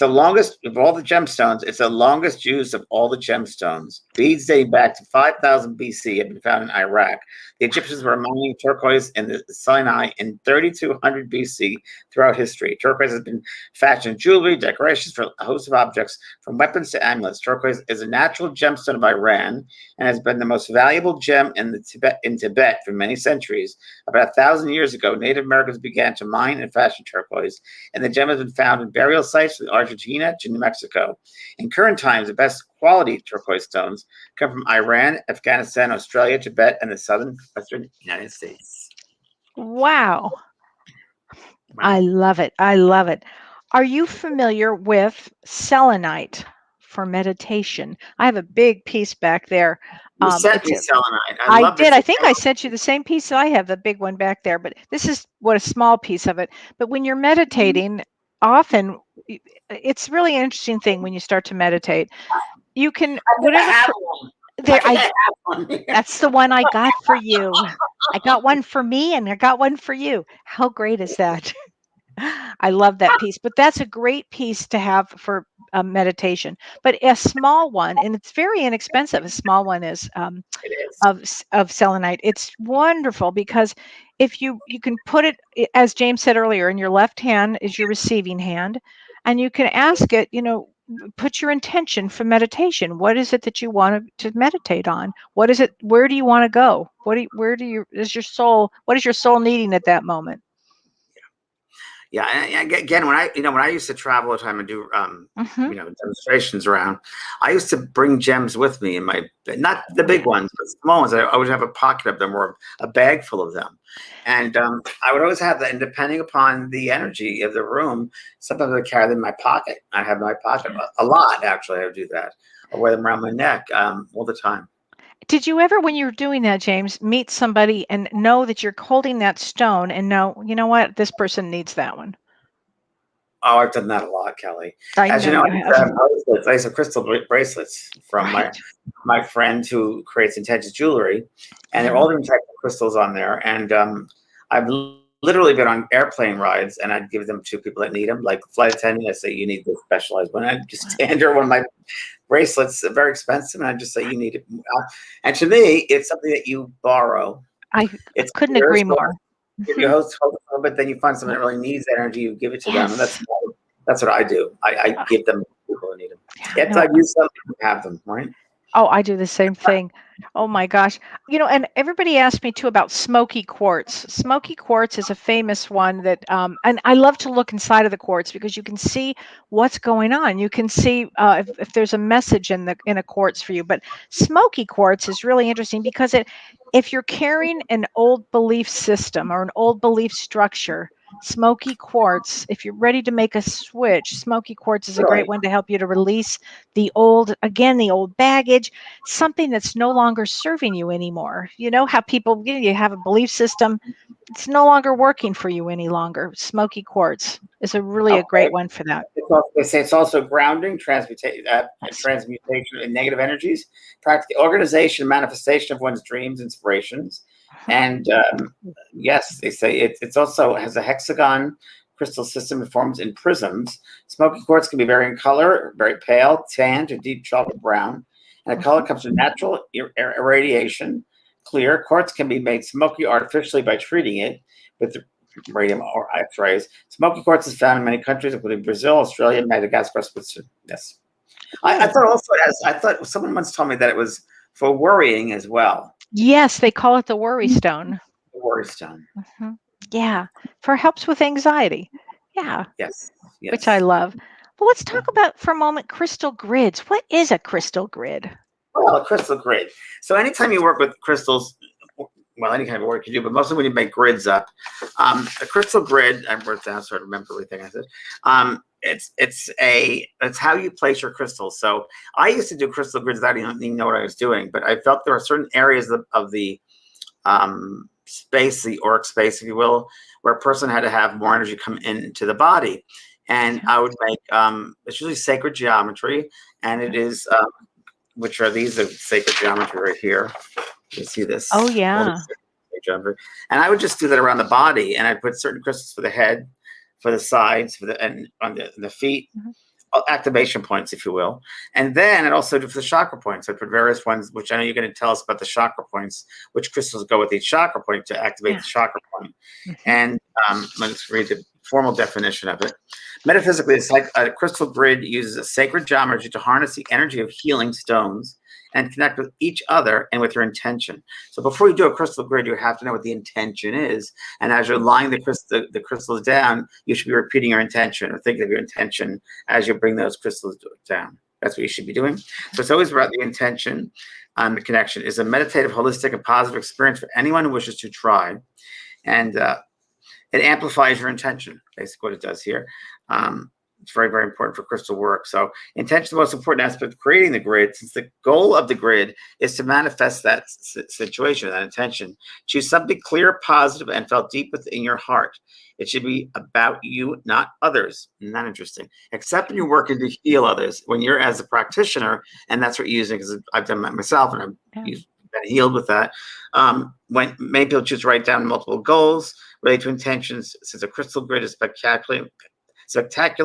the longest of all the gemstones. It's the longest used of all the gemstones. Beads dating back to 5000 BC have been found in Iraq. The Egyptians were mining turquoise in the Sinai in 3200 BC throughout history. Turquoise has been fashioned in jewelry, decorations for a host of objects, from weapons to amulets. Turquoise is a natural gemstone of Iran and has been the most valuable gem in Tibet for many centuries. About 1,000 years ago, Native Americans began to mine and fashion turquoise, and the gem has been found in burial sites from Argentina to New Mexico. In current times, the best quality turquoise stones come from Iran, Afghanistan, Australia, Tibet, and the southern western United States. Wow. Wow. I love it. I love it. Are you familiar with selenite for meditation? I have a big piece back there. You sent It's me selenite. I I love did. this. I think I sent you the same piece that I have, the big one back there, but this is what a small piece of it. But when you're meditating, often it's really an interesting thing when you start to meditate. You can I think I whatever have one. I there think I I have one here. that's the one I got for you. I got one for me and I got one for you. How great is that? I love that piece, but that's a great piece to have for meditation. But a small one, and it's very inexpensive. A small one is It is. of selenite. It's wonderful because if you can put it, as James said earlier, in your left hand is your receiving hand, and you can ask it. Put your intention for meditation. What is it that you want to meditate on? What is it? Where do you want to go? Where do you is your soul? What is your soul needing at that moment? Yeah, and again, when I used to travel all the time and do Hmm. demonstrations around, I used to bring gems with me in my, not the Oh big yeah. ones, but small ones. I would have a pocket of them or a bag full of them, and I would always have that. And depending upon the energy of the room, sometimes I carry them in my pocket. I have my pocket a lot, actually. I would do that. I wear them around my neck all the time. Did you ever, when you were doing that, James, meet somebody and know that you're holding that stone and know, you know what, this person needs that one? Oh, I've done that a lot, Kelly. I As you know know, you have. I used to have crystal bracelets from my Right. my friend who creates intense jewelry, and they're Uh-huh. all different types of crystals on there. And I've literally been on airplane rides, and I'd give them to people that need them, like the flight attendant. I say, "You need this specialized one." I'd just hand her one of my bracelets, very expensive, and I'd just say, "You need it." And to me, it's something that you borrow. I It's couldn't yours. agree more. Give your Mhm. host a little bit, then you find someone that really needs that energy, you give it to them, and Yes. that's what I do. I Uh, give them to people who need them. yeah, If no, I use them, have them, right? Oh, I do the same thing. Oh my gosh. And everybody asked me too about smoky quartz. Smoky quartz is a famous one that, and I love to look inside of the quartz because you can see what's going on. You can see if there's a message in a quartz for you. But smoky quartz is really interesting because if you're carrying an old belief system or an old belief structure, smoky quartz, if you're ready to make a switch, smoky quartz is a great Really? one to help you to release the old baggage, something that's no longer serving you anymore. You know how people, you have a belief system, it's no longer working for you any longer. Smoky quartz is really a great Okay. one for that. They say it's also grounding, Yes. transmutation in negative energies, practical organization, manifestation of one's dreams, inspirations, Mhm. and yes, they say it's also has a hexagon crystal system that forms in prisms. Smoky quartz can be varying in color, very pale, tan to deep chocolate brown, and the color Mhm. comes from natural irradiation. Clear quartz can be made smoky artificially by treating it with radium or X-rays. Smoky quartz is found in many countries, including Brazil, Australia, Madagascar, Switzerland. Yes, I Cool. thought also it has. I thought someone once told me that it was for worrying as well. Yes, they call it the worry stone. The worry stone. Mhm. Yeah, for helps with anxiety. Yeah, Yes, which I yes. love. But let's talk about for a moment crystal grids. What is a crystal grid? Well, a crystal grid. So anytime you work with crystals, well, any kind of work you do, but mostly when you make grids up, a crystal grid. I wrote down so I remember everything I said. It's how you place your crystals. So I used to do crystal grids without even know what I was doing, but I felt there are certain areas of the space, the auric space, if you will, where a person had to have more energy come into the body. And Okay. I would make it's usually sacred geometry, and it Okay. is which are these of sacred geometry right here. You see this? Oh All yeah. these sacred geometry. And I would just do that around the body, and I'd put certain crystals for the head, for the sides, and on the feet, Mhm. activation points, if you will. And then I'd also do for the chakra points. I'd put various ones, which I know you're going to tell us about the chakra points, which crystals go with each chakra point to activate Yeah. the chakra point. Mhm. And let's read the formal definition of it. Metaphysically, it's like a crystal grid uses a sacred geometry to harness the energy of healing stones and connect with each other and with your intention. So before you do a crystal grid, you have to know what the intention is. And as you're lying the crystals down, you should be repeating your intention or thinking of your intention as you bring those crystals down. That's what you should be doing. So it's always about the intention. The connection is a meditative, holistic, and positive experience for anyone who wishes to try. And it amplifies your intention, basically what it does here. It's very, very important for crystal work. So intention is the most important aspect of creating the grid, since the goal of the grid is to manifest that situation, that intention. Choose something clear, positive, and felt deep within your heart. It should be about you, not others. Isn't that interesting? Except when you're working to heal others, when you're as a practitioner, and that's what you're using, because I've done that myself, and I've Yeah. been healed with that. When many people choose to write down multiple goals related to intentions, since a crystal grid is spectacular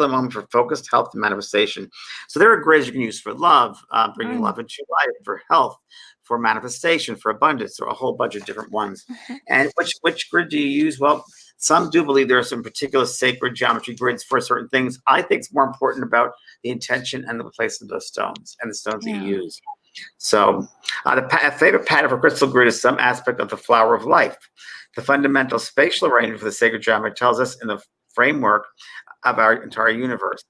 moment for focused health and manifestation. So there are grids you can use for love, bringing Mm. love into your life, for health, for manifestation, for abundance, or a whole bunch of different ones. Mhm. And which grid do you use? Well, some do believe there are some particular sacred geometry grids for certain things. I think it's more important about the intention and the placement of those stones and the stones that you Yeah. use. So, a favorite pattern for crystal grid is some aspect of the flower of life. The fundamental spatial arrangement for the sacred geometry tells us in the framework of our entire universe.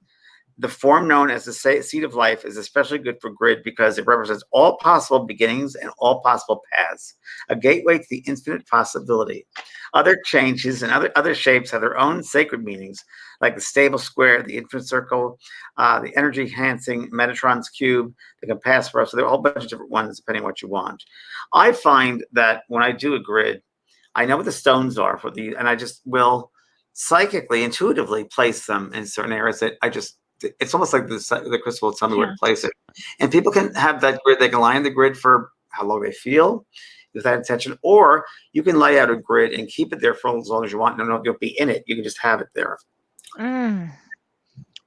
The form known as the seed of life is especially good for grid because it represents all possible beginnings and all possible paths, a gateway to the infinite possibility. Other changes and other shapes have their own sacred meanings, like the stable square, the infinite circle, the energy enhancing Metatron's cube, the compass rose. So there are a whole bunch of different ones depending on what you want. I find that when I do a grid, I know what the stones are and I just will psychically, intuitively place them in certain areas that it's almost like the crystal will tell me where to Yeah. place it. And people can have that grid, they can lie in the grid for how long they feel with that intention, or you can lay out a grid and keep it there for as long as you want. No, you'll be in it. You can just have it there. Mm.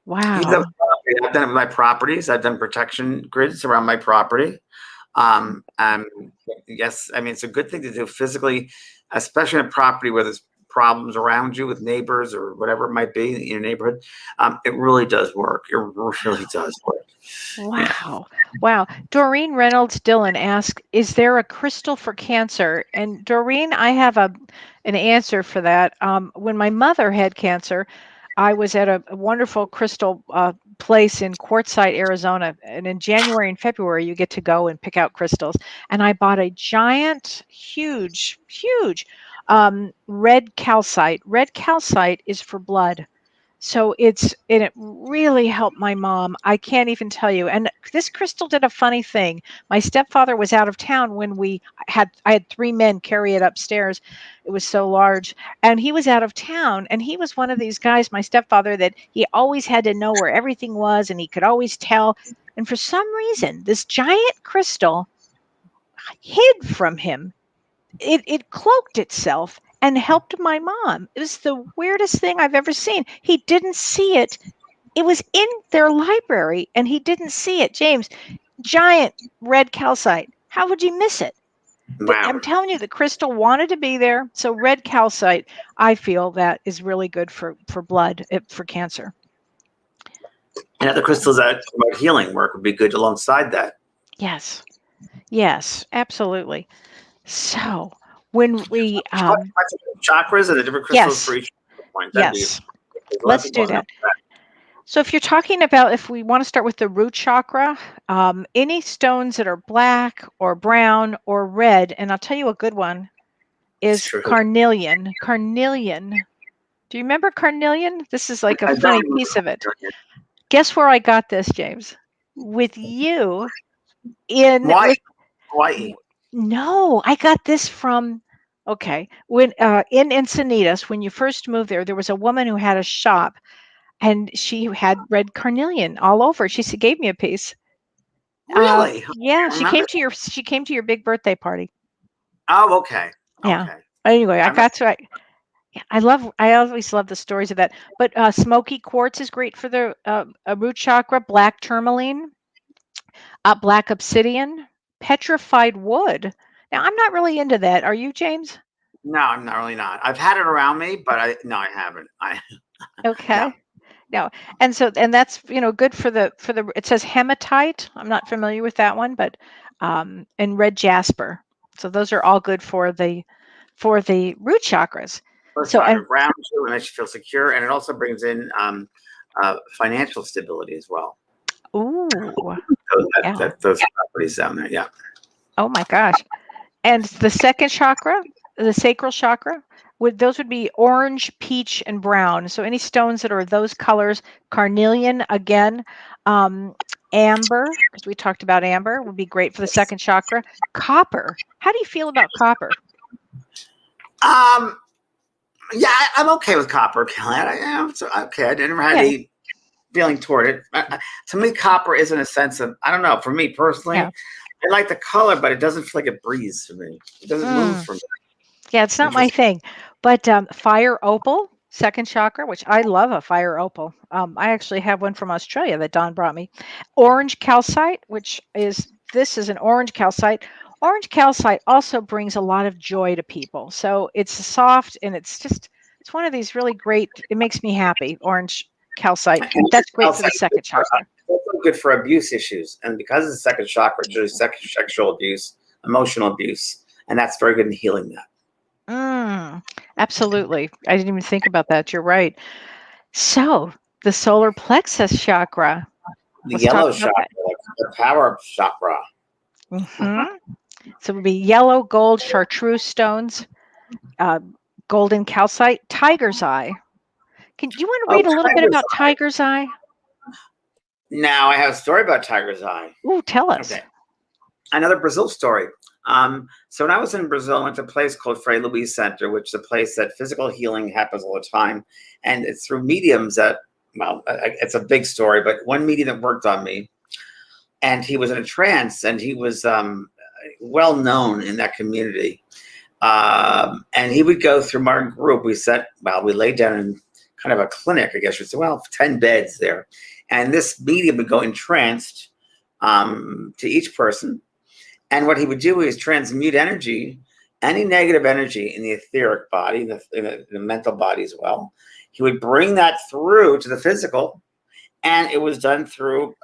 Even though Wow. I've done it with my properties, I've done protection grids around my property. Um, yes, I mean, it's a good thing to do physically, especially in a property where there's problems around you with neighbors or whatever it might be in your neighborhood, it really does work. It really does work. Yeah. Wow. Wow. Doreen Reynolds Dillon asked, is there a crystal for cancer? And Doreen, I have an answer for that. When my mother had cancer, I was at a wonderful crystal place in Quartzsite, Arizona. And in January and February, you get to go and pick out crystals. And I bought a giant, huge red calcite. Red calcite is for blood. So it really helped my mom. I can't even tell you. And this crystal did a funny thing. My stepfather was out of town when I had three men carry it upstairs. It was so large. And he was out of town. And he was one of these guys, my stepfather, that he always had to know where everything was and he could always tell. And for some reason, this giant crystal hid from him. It cloaked itself and helped my mom. It was the weirdest thing I've ever seen. He didn't see it. It was in their library and he didn't see it. James, giant red calcite. How would you miss it? Wow. I'm telling you, the crystal wanted to be there. So red calcite, I feel that is really good for blood, for cancer. And other crystals that promote healing work would be good alongside that. Yes. Yes, absolutely. So when we chakras and the different crystals for each point. Yes. Let's do that. So if you're talking about, if we want to start with the root chakra, any stones that are black or brown or red, and I'll tell you a good one, is carnelian. Carnelian. Do you remember carnelian? This is like a funny piece of it. Guess where I got this, James? With you in Hawaii. No, I got this from, when in Encinitas, when you first moved there was a woman who had a shop and she had red carnelian all over. She gave me a piece. Really? Yeah, she came to your big birthday party. Oh, okay. Yeah. Okay. Anyway, I always love the stories of that. But smoky quartz is great for the root chakra, black tourmaline, black obsidian, petrified wood. Now, I'm not really into that. Are you, James? No, I'm not really not. I've had it around me, but I haven't. Okay. No. And that's, good for the it says hematite. I'm not familiar with that one, but and red jasper. So those are all good for the root chakras. So and grounds you and makes you feel secure, and it also brings in financial stability as well. Ooh. Those properties down there, yeah. Oh my gosh. And the second chakra, the sacral chakra, those would be orange, peach, and brown. So any stones that are those colors, carnelian again, amber, because we talked about amber, would be great for the second chakra. Copper. How do you feel about copper? Yeah, I'm okay with copper, Kellee. It's okay. I never had any feeling toward it. To me, copper isn't a sense of, I don't know, for me personally, I like the color, but it doesn't feel like it breathes for me. It doesn't move for me. Yeah, it's not my thing. But fire opal, second chakra, which I love a fire opal. I actually have one from Australia that Don brought me. Orange calcite, this is an orange calcite. Orange calcite also brings a lot of joy to people. So it's soft and it's one of these really great, it makes me happy, orange calcite. That's great for the second chakra. It's also good for abuse issues. And because it's the second chakra, it's usually sexual abuse, emotional abuse. And that's very good in healing that. Absolutely. I didn't even think about that. You're right. So the solar plexus chakra. The yellow chakra, the power chakra. So it would be yellow, gold, chartreuse stones, golden calcite, tiger's eye. Do you want to read a little bit about tiger's eye? Now I have a story about tiger's eye. Ooh, tell us. Okay. Another Brazil story. So when I was in Brazil, I went to a place called Frei Luiz Center, which is a place that physical healing happens all the time. And it's through mediums that, it's a big story, but one medium that worked on me, and he was in a trance, and he was well known in that community. And he would go through my group. We laid down in kind of a clinic, I guess you'd say, 10 beds there. And this medium would go entranced to each person. And what he would do is transmute energy any negative energy in the etheric body, in the mental body as well. He would bring that through to the physical, and it was done through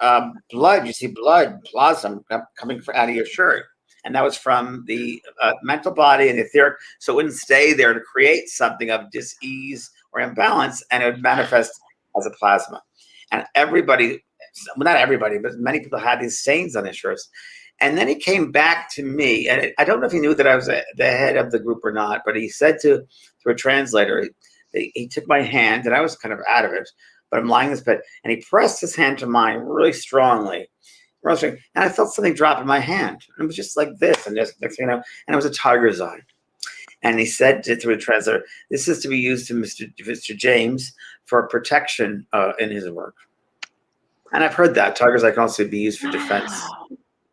blood. You see blood plasma coming out of your shirt, and that was from the mental body and the etheric. So it wouldn't stay there to create something of dis-ease or imbalance, and it would manifest as a plasma. And everybody, well, not everybody, but many people had these stains on their shirts. And then he came back to me, and I don't know if he knew that I was the head of the group or not, but he said to a translator, he took my hand, and I was kind of out of it, but I'm lying in this bed, and he pressed his hand to mine really strongly, and I felt something drop in my hand. And it was just like this, and just next thing you know, and it was a tiger's eye. And he said to the translator, "This is to be used to Mr. James for protection in his work." And I've heard that tiger's eye can also be used for defense.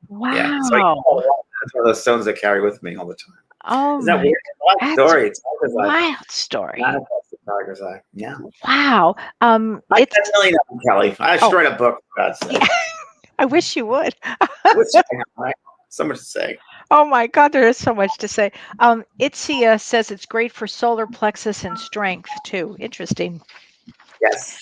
Wow. Yeah, so that's one of those stones I carry with me all the time. Oh, Isn't that weird? Wild story. Tiger's eye. Wild story. Manifest the tiger's eye. Yeah. Wow. I got a million of them, Kelly. I should write a book, for God's sake. Yeah. I wish you would. Right? So much to say. Oh my God, there is so much to say. Itzia says it's great for solar plexus and strength too. Interesting. Yes.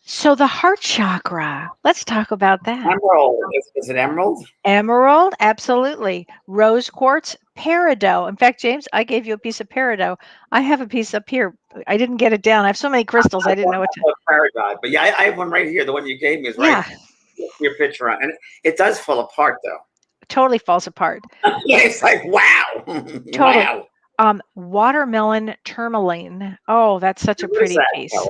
So the heart chakra, let's talk about that. Emerald. Is it emerald? Emerald, absolutely. Rose quartz, peridot. In fact, James, I gave you a piece of peridot. I have a piece up here. I didn't get it down. I have so many crystals. I didn't know what to. Peridot. But yeah, I have one right here. The one you gave me is right. Your picture on, and it does fall apart though. Totally falls apart. It's like wow. Totally. Wow. Watermelon tourmaline. Oh, that's such a pretty piece. Kelly?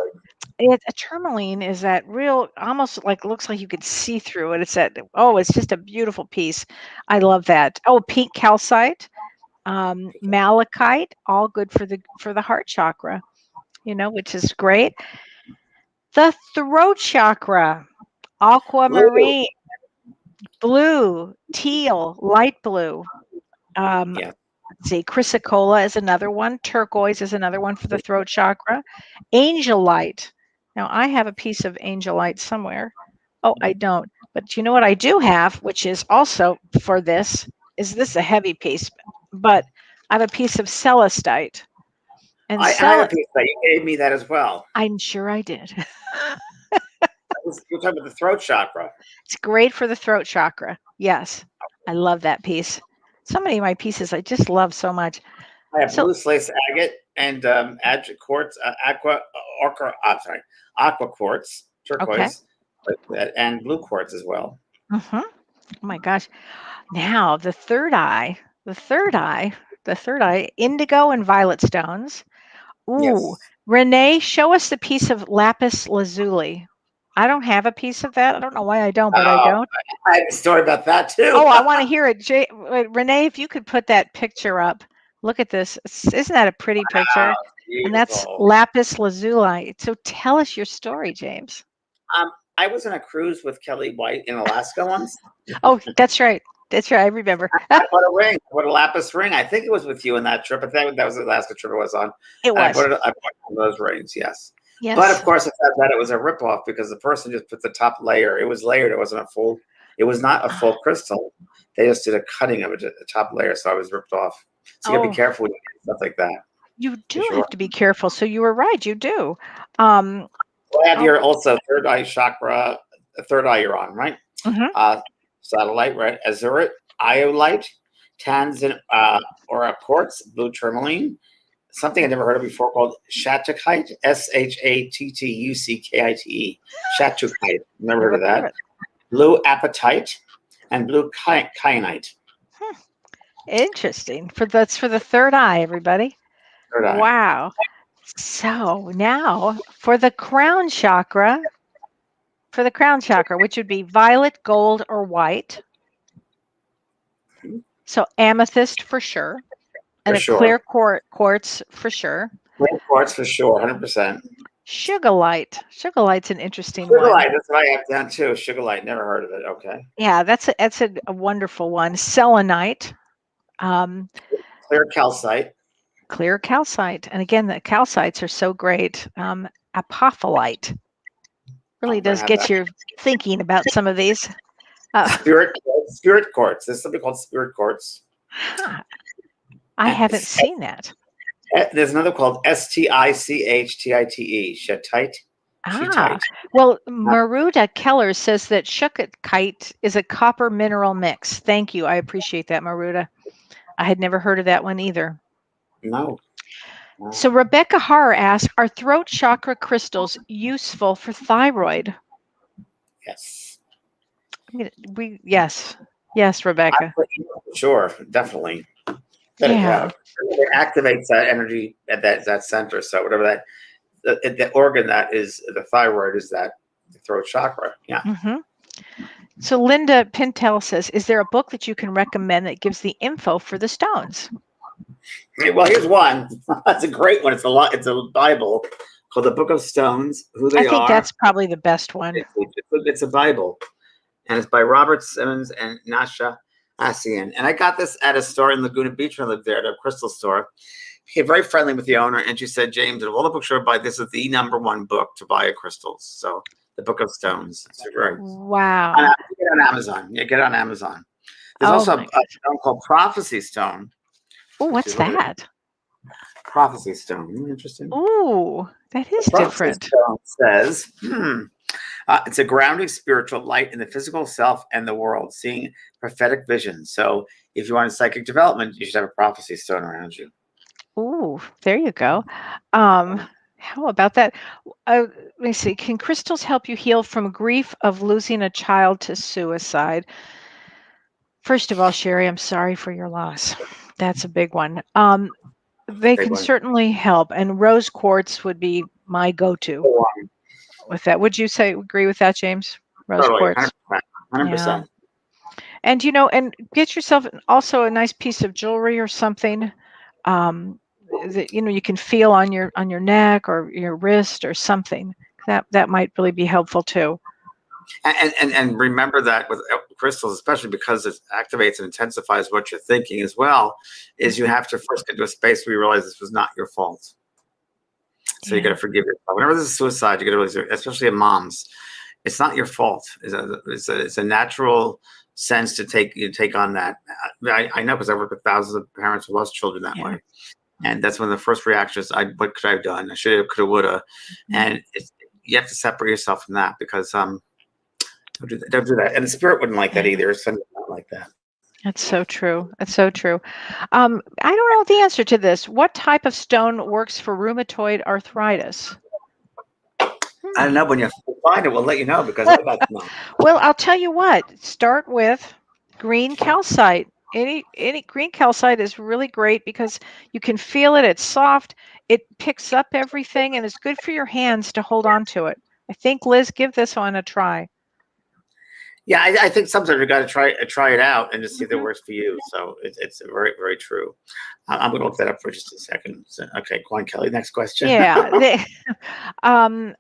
It's a tourmaline is that real, almost like looks like you could see through it. It's it's just a beautiful piece. I love that. Oh, pink calcite, malachite, all good for the heart chakra, which is great. The throat chakra, aquamarine, blue, teal, light blue. Let's see, chrysocolla is another one. Turquoise is another one for the throat chakra. Angelite. Now, I have a piece of angelite somewhere. Oh, I don't. But you know what I do have, which is also for this, is this a heavy piece? But I have a piece of celestite. And I have a piece that you gave me that as well. I'm sure I did. You're talking about the throat chakra. It's great for the throat chakra. Yes. I love that piece. So many of my pieces I just love so much. I have blue slace agate and quartz, aqua quartz, turquoise, and blue quartz as well. Mm-hmm. Oh my gosh. Now the third eye, indigo and violet stones. Ooh, yes. Renee, show us the piece of lapis lazuli. I don't have a piece of that. I don't know why I don't, but I don't. I have a story about that too. Oh, I want to hear it. Renee, if you could put that picture up. Look at this. Isn't that a pretty picture? Beautiful. And that's lapis lazuli. So tell us your story, James. I was on a cruise with Kelly White in Alaska once. Oh, that's right. That's right. I remember. I bought a ring. I bought a lapis ring. I think it was with you in that trip. I think that was the Alaska trip I was on. It was. I bought one of those rings, yes. Yes. But of course, I found that it was a ripoff because the person just put the top layer. It was layered. It wasn't a full. It was not a full crystal. They just did a cutting of it, the top layer, so I was ripped off. So you gotta be careful with stuff like that. You do have to be careful. So you were right. You do. Well, I have your also third eye chakra. The third eye you're on, right? Mm-hmm. Satellite, right? Azurite, iolite, tanzan, or a quartz, blue tourmaline. Something I never heard of before called shattuckite, Shattuckite, shattuckite. Never heard of that. Blue apatite and blue kyanite. Interesting. That's for the third eye, everybody. Third eye. Wow. So now for the crown chakra, which would be violet, gold, or white. So amethyst for sure. And clear quartz for sure. Clear quartz for sure, 100%. Sugarlight. Sugarlight's an interesting one. Sugarlight, that's what I have down too. Sugarlight, never heard of it. Okay. Yeah, that's a wonderful one. Selenite. Clear calcite. Clear calcite. And again, the calcites are so great. Apophyllite. Really does get you thinking about some of these. Spirit quartz. There's something called spirit quartz. Huh. I And haven't seen that. there's another called Stichtite. Shetite. Ah, Shetite. well, Maruda Keller says that shukite is a copper mineral mix. Thank you. I appreciate that, Maruda. I had never heard of that one either. No. No. So Rebecca Harr asks, are throat chakra crystals useful for thyroid? Yes. Yes, Rebecca. Sure, definitely. That Yeah. it activates that energy at that center. So whatever that the organ that is the thyroid is that the throat chakra. Yeah. hmm So Linda Pintel says, is there a book that you can recommend that gives the info for the stones? Well, here's one. That's a great one. It's a Bible called the Book of Stones. Who they I think are. that's probably the best one. It's a Bible, and it's by Robert Simmons and Nasha Asian. And I got this at a store in Laguna Beach when I lived there, at a crystal store. Became very friendly with the owner, and she said, "James, of all the books you buy, this is the #1 book to buy at crystals." So, the Book of Stones. It's great. Wow. Get it on Amazon. Yeah, get it on Amazon. There's also a stone called Prophecy Stone. Oh, what's that? Prophecy Stone. Interesting. Ooh, that is different. Stone says, it's a grounding spiritual light in the physical self and the world, seeing prophetic vision. So if you want a psychic development, you should have a prophecy stone around you. Ooh, there you go. How about that? Let me see. Can crystals help you heal from grief of losing a child to suicide? First of all, Sherry, I'm sorry for your loss. That's a big one. They can certainly help, and rose quartz would be my go-to with that. Would you agree with that, James? Rose quartz. 100%. Yeah. And and get yourself also a nice piece of jewelry or something that you can feel on your neck or your wrist or something. That might really be helpful too. And remember that with crystals, especially because it activates and intensifies what you're thinking as well, is you have to first get to a space where you realize this was not your fault. So you got to forgive yourself. Whenever there's a suicide, you got to realize, especially in moms, it's not your fault. It's a natural sense to take on that. I know, because I work with thousands of parents who lost children that way, and that's one of the first reactions. What could I have done? I should have, could have, would have. And you have to separate yourself from that, because don't do that. And the spirit wouldn't like that either. It's not like that. That's so true. That's so true. I don't know the answer to this. What type of stone works for rheumatoid arthritis? I don't know. When you find it, we'll let you know, because I'd like to know. Well, I'll tell you what. Start with green calcite. Any green calcite is really great because you can feel it. It's soft. It picks up everything, and it's good for your hands to hold on to it. I think, Liz, give this one a try. Yeah, I think sometimes you got to try it out and just see if it works for you. So it's very, very true. I'm going to look that up for just a second. So, okay, go on, Kelly. Next question. Yeah.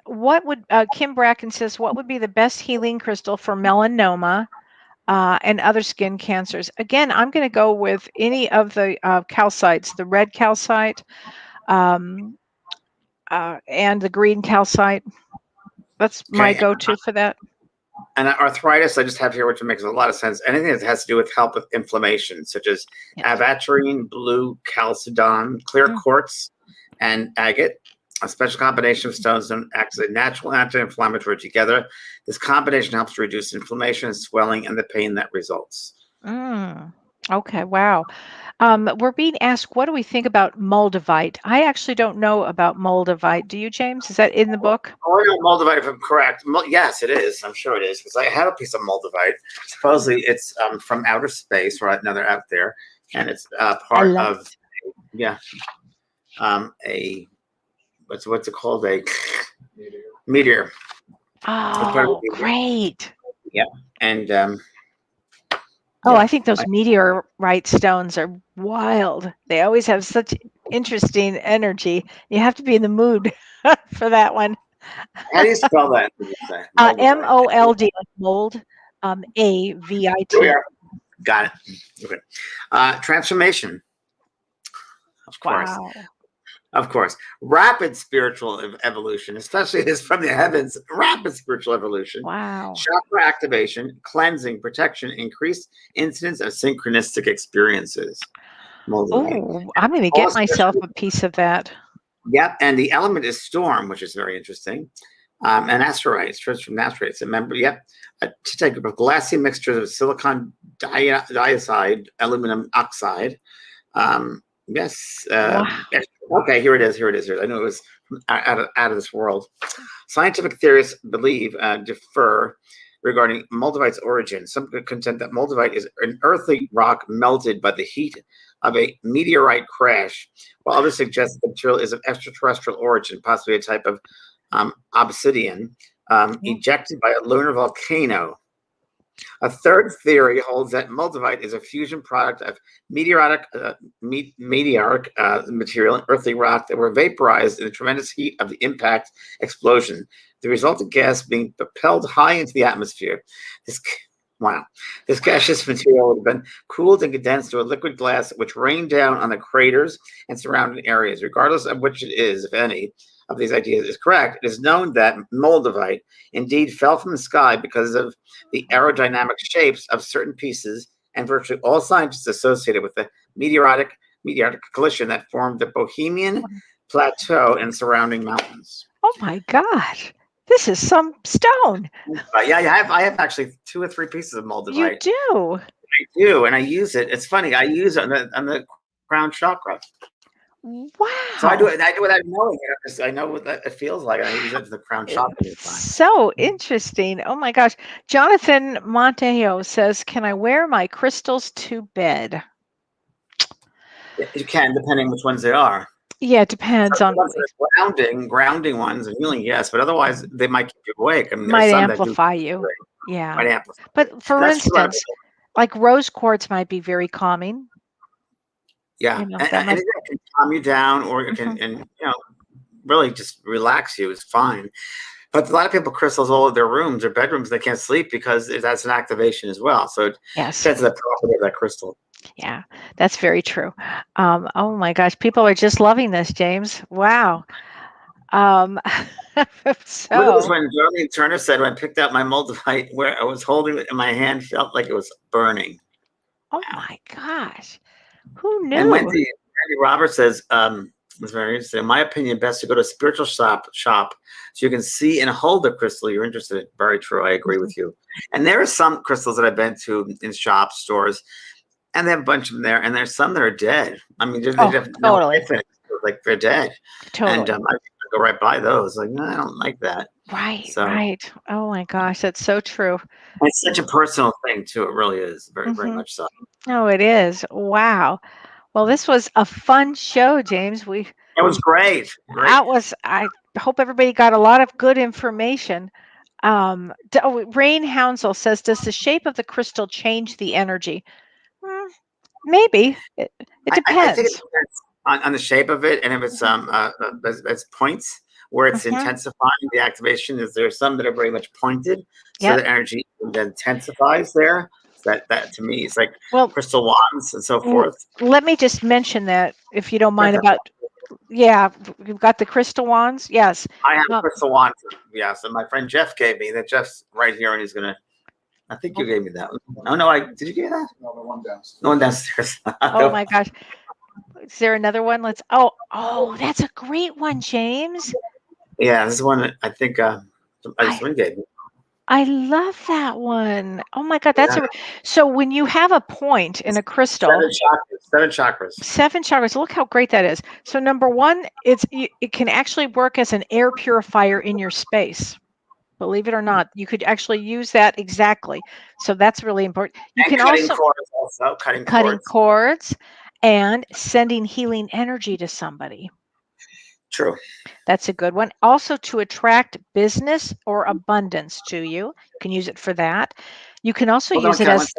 What would Kim Bracken says? What would be the best healing crystal for melanoma and other skin cancers? Again, I'm going to go with any of the calcites, the red calcite and the green calcite. That's my go-to for that. And arthritis, I just have here, which makes a lot of sense. Anything that has to do with help with inflammation, such as aventurine, blue chalcedon, clear quartz, and agate. A special combination of stones that acts as a natural anti-inflammatory together. This combination helps to reduce inflammation, swelling, and the pain that results. Okay, wow. We're being asked, what do we think about moldavite? I actually don't know about moldavite. Do you, James? Is that in the book? Oh, no, moldavite, if I'm correct. Yes, it is. I'm sure it is, because I have a piece of moldavite. Supposedly, it's from outer space, or another out there, and it's part of a what's it called? A meteor. Oh, great. Yeah, and I think those meteorite stones are wild. They always have such interesting energy. You have to be in the mood for that one. How do you spell that? MOLD, like mold, AVIT. Got it. Okay. Transformation. Of course. Wow. Of course. Rapid spiritual evolution, especially this from the heavens. Rapid spiritual evolution. Wow. Chakra activation, cleansing, protection, increased incidence of synchronistic experiences. moldavite. Oh, I'm going to All get myself special. a piece of that. Yep, and the element is storm, which is very interesting. And asteroids, trips from asteroids. Remember, yep, to take a glassy mixture of silicon dioxide, aluminum oxide. Yes. Wow. Okay, here it is. Here it is. Here. I knew it was out of this world. Scientific theorists believe differ regarding moldavite's origin. Some contend that moldavite is an earthy rock melted by the heat of a meteorite crash, while others suggest the material is of extraterrestrial origin, possibly a type of obsidian ejected by a lunar volcano. A third theory holds that moldavite is a fusion product of meteoric material and earthy rock that were vaporized in the tremendous heat of the impact explosion, the resultant gas being propelled high into the atmosphere. This gaseous material would have been cooled and condensed to a liquid glass, which rained down on the craters and surrounding areas. Regardless of which it is, if any, of these ideas is correct, it is known that moldavite indeed fell from the sky because of the aerodynamic shapes of certain pieces, and virtually all scientists associated with the meteoritic collision that formed the Bohemian Plateau and surrounding mountains. Oh my God. This is some stone. Yeah, I have actually 2 or 3 pieces of moldavite. You do? I do, and I use it. It's funny. I use it on the crown chakra. Wow. So I do it without knowing it. I know what it feels like. I use it to the crown chakra. So interesting. Oh my gosh. Jonathan Monteo says, can I wear my crystals to bed? You can, depending which ones they are. Yeah, it depends on grounding ones and healing, yes, but otherwise they might keep you awake. I mean, might amplify you. Yeah. Might amplify. But for instance, like rose quartz might be very calming. Yeah, and it can calm you down, or it can, and really just relax you. Is fine. But a lot of people crystals all of their rooms or bedrooms. They can't sleep because that's an activation as well. So it depends on the property of that crystal. Yeah, that's very true. Oh my gosh, people are just loving this, James. Wow. Look at this when Doreen Turner said, when I picked out my moldavite, where I was holding it in my hand, felt like it was burning. Oh my gosh. Who knew? And Wendy Roberts says, it's very interesting. In my opinion, best to go to a spiritual shop so you can see and hold the crystal you're interested in. Very true. I agree with you. And there are some crystals that I've been to in shops, stores, and they have a bunch of them there. And there's some that are dead. I mean, they have totally. Like they're dead. Totally. And I go right by those. Like, no, I don't like that. Right. Right. Oh my gosh, that's so true. It's such a personal thing too. It really is. Very, very much so. Oh, it is. Wow. Well, this was a fun show, James. It was great. I hope everybody got a lot of good information. Rain Hounsel says, does the shape of the crystal change the energy? Maybe. It depends. I think it depends on the shape of it, and if it's as points where it's intensifying the activation. Is there some that are very much pointed, so the energy intensifies there? That to me is like crystal wands and so forth. Let me just mention that, if you don't mind, you've got the crystal wands. Yes, I have a crystal wand. Yes, and my friend Jeff gave me that. Jeff's right here, and he's gonna. I think you gave me that. Oh no, did you give me that? No, the one downstairs. The one downstairs. Oh my gosh, is there another one? Oh, that's a great one, James. Yeah, this is one I think someone gave me. I love that one. Oh my God, so when you have a point in a crystal, 7 chakras. 7 chakras. Look how great that is. So number one, it can actually work as an air purifier in your space. Believe it or not, you could actually use that exactly. So that's really important. You can also cutting cords and sending healing energy to somebody. True. That's a good one. Also, to attract business or abundance to you. You can use it for that. You can also use it as...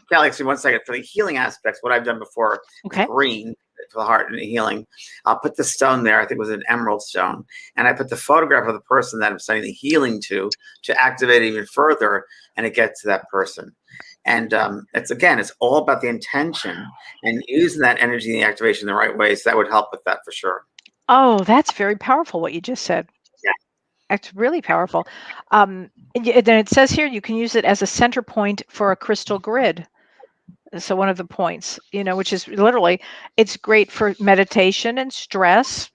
Kellee, actually, 1 second. For the healing aspects, what I've done before, green for the heart and the healing, I'll put the stone there. I think it was an emerald stone. And I put the photograph of the person that I'm sending the healing to activate it even further, and it gets to that person. And it's all about the intention and using that energy and the activation the right way. So that would help with that for sure. Oh, that's very powerful what you just said. Yeah. That's really powerful. Then it says here you can use it as a center point for a crystal grid. So one of the points, which is literally, it's great for meditation and stress.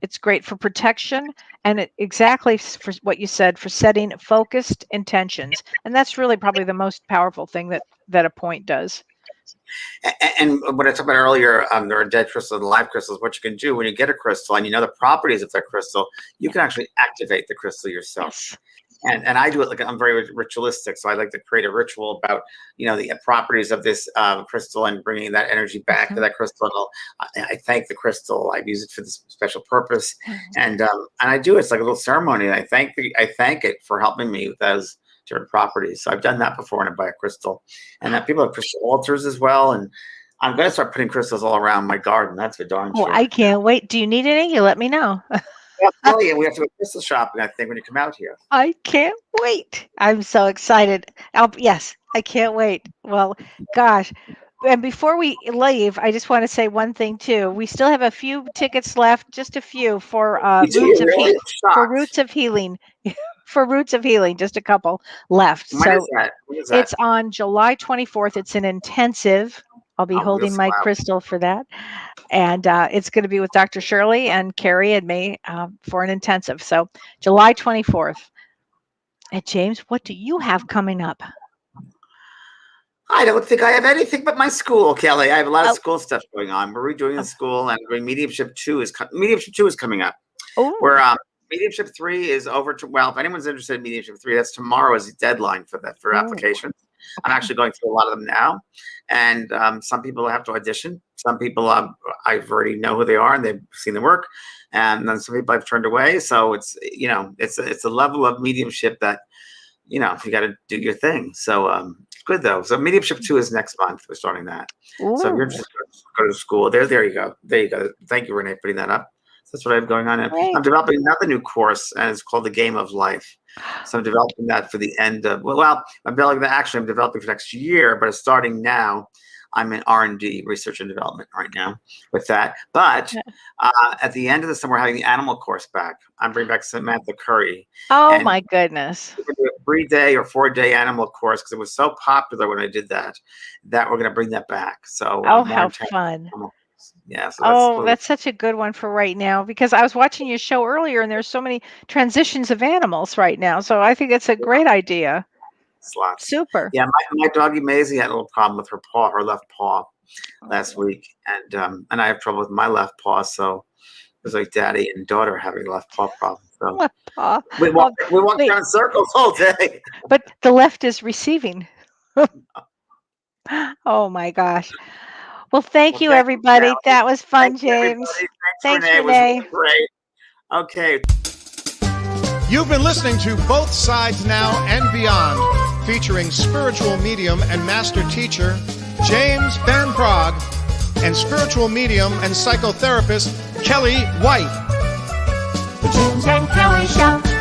It's great for protection, and exactly for what you said, for setting focused intentions. And that's really probably the most powerful thing that a point does. And what I talked about earlier, there are dead crystals and live crystals. What you can do when you get a crystal and you know the properties of that crystal, you can actually activate the crystal yourself. Yes. And I do it I'm very ritualistic, so I like to create a ritual about the properties of this crystal and bringing that energy back to that crystal. I thank the crystal. I use it for this special purpose, and I do it's like a little ceremony. And I thank it for helping me with those different properties. So I've done that before, and I buy a crystal, and people have crystal altars as well. And I'm going to start putting crystals all around my garden. That's for darn sure. Oh, I can't wait. Do you need any? You let me know. Yeah, we have to go crystal shopping, I think, when you come out here. I can't wait. I'm so excited. Yes, I can't wait. Well, gosh. And before we leave, I just want to say one thing too. We still have a few tickets left, just a few for Roots of Healing. For Roots of Healing, just a couple left. When is that? It's on July 24th. It's an intensive. I'll be holding my crystal for that. And it's going to be with Dr. Shirley and Carrie and me for an intensive. So July 24th. And James, what do you have coming up? I don't think I have anything but my school, Kelly. I have a lot of school stuff going on. We're redoing the school, and doing Mediumship 2 is coming up. Oh. Where Mediumship 3 is over. If anyone's interested in Mediumship 3, that's tomorrow is the deadline for applications. I'm actually going through a lot of them now, and some people have to audition. Some people I've already know who they are and they've seen the work, and then some people I've turned away. So it's it's a level of mediumship that you got to do your thing. So it's good though. So Mediumship 2 is next month. We're starting that. Ooh. So if you're just go to school, there you go. There you go. Thank you, Renee, for putting that up. So that's what I have going on. I'm developing another new course, and it's called The Game of Life. So I'm developing that for the end of, I'm developing for next year, but it's starting now. I'm in R&D, research and development right now with that. But at the end of the summer, we're having the animal course back. I'm bringing back Samantha Curry. Oh, my goodness. We're going to do a 3-day or 4-day animal course because it was so popular when I did that we're going to bring that back. So how fun. Yeah. So that's such a good one for right now, because I was watching your show earlier and there's so many transitions of animals right now. So I think it's a great idea. Slots. Super. Yeah, my doggie Maisie had a little problem with her left paw last week, and I have trouble with my left paw. So it was like daddy and daughter having a left paw problem. So left paw. We walked around in circles all day. But the left is receiving. Oh my gosh. Well, thank you, everybody. That was fun, James. Thanks, Renee. It was great. Okay. You've been listening to Both Sides Now and Beyond, featuring spiritual medium and master teacher James Van Praagh and spiritual medium and psychotherapist Kellee White. The James and Kellee Show.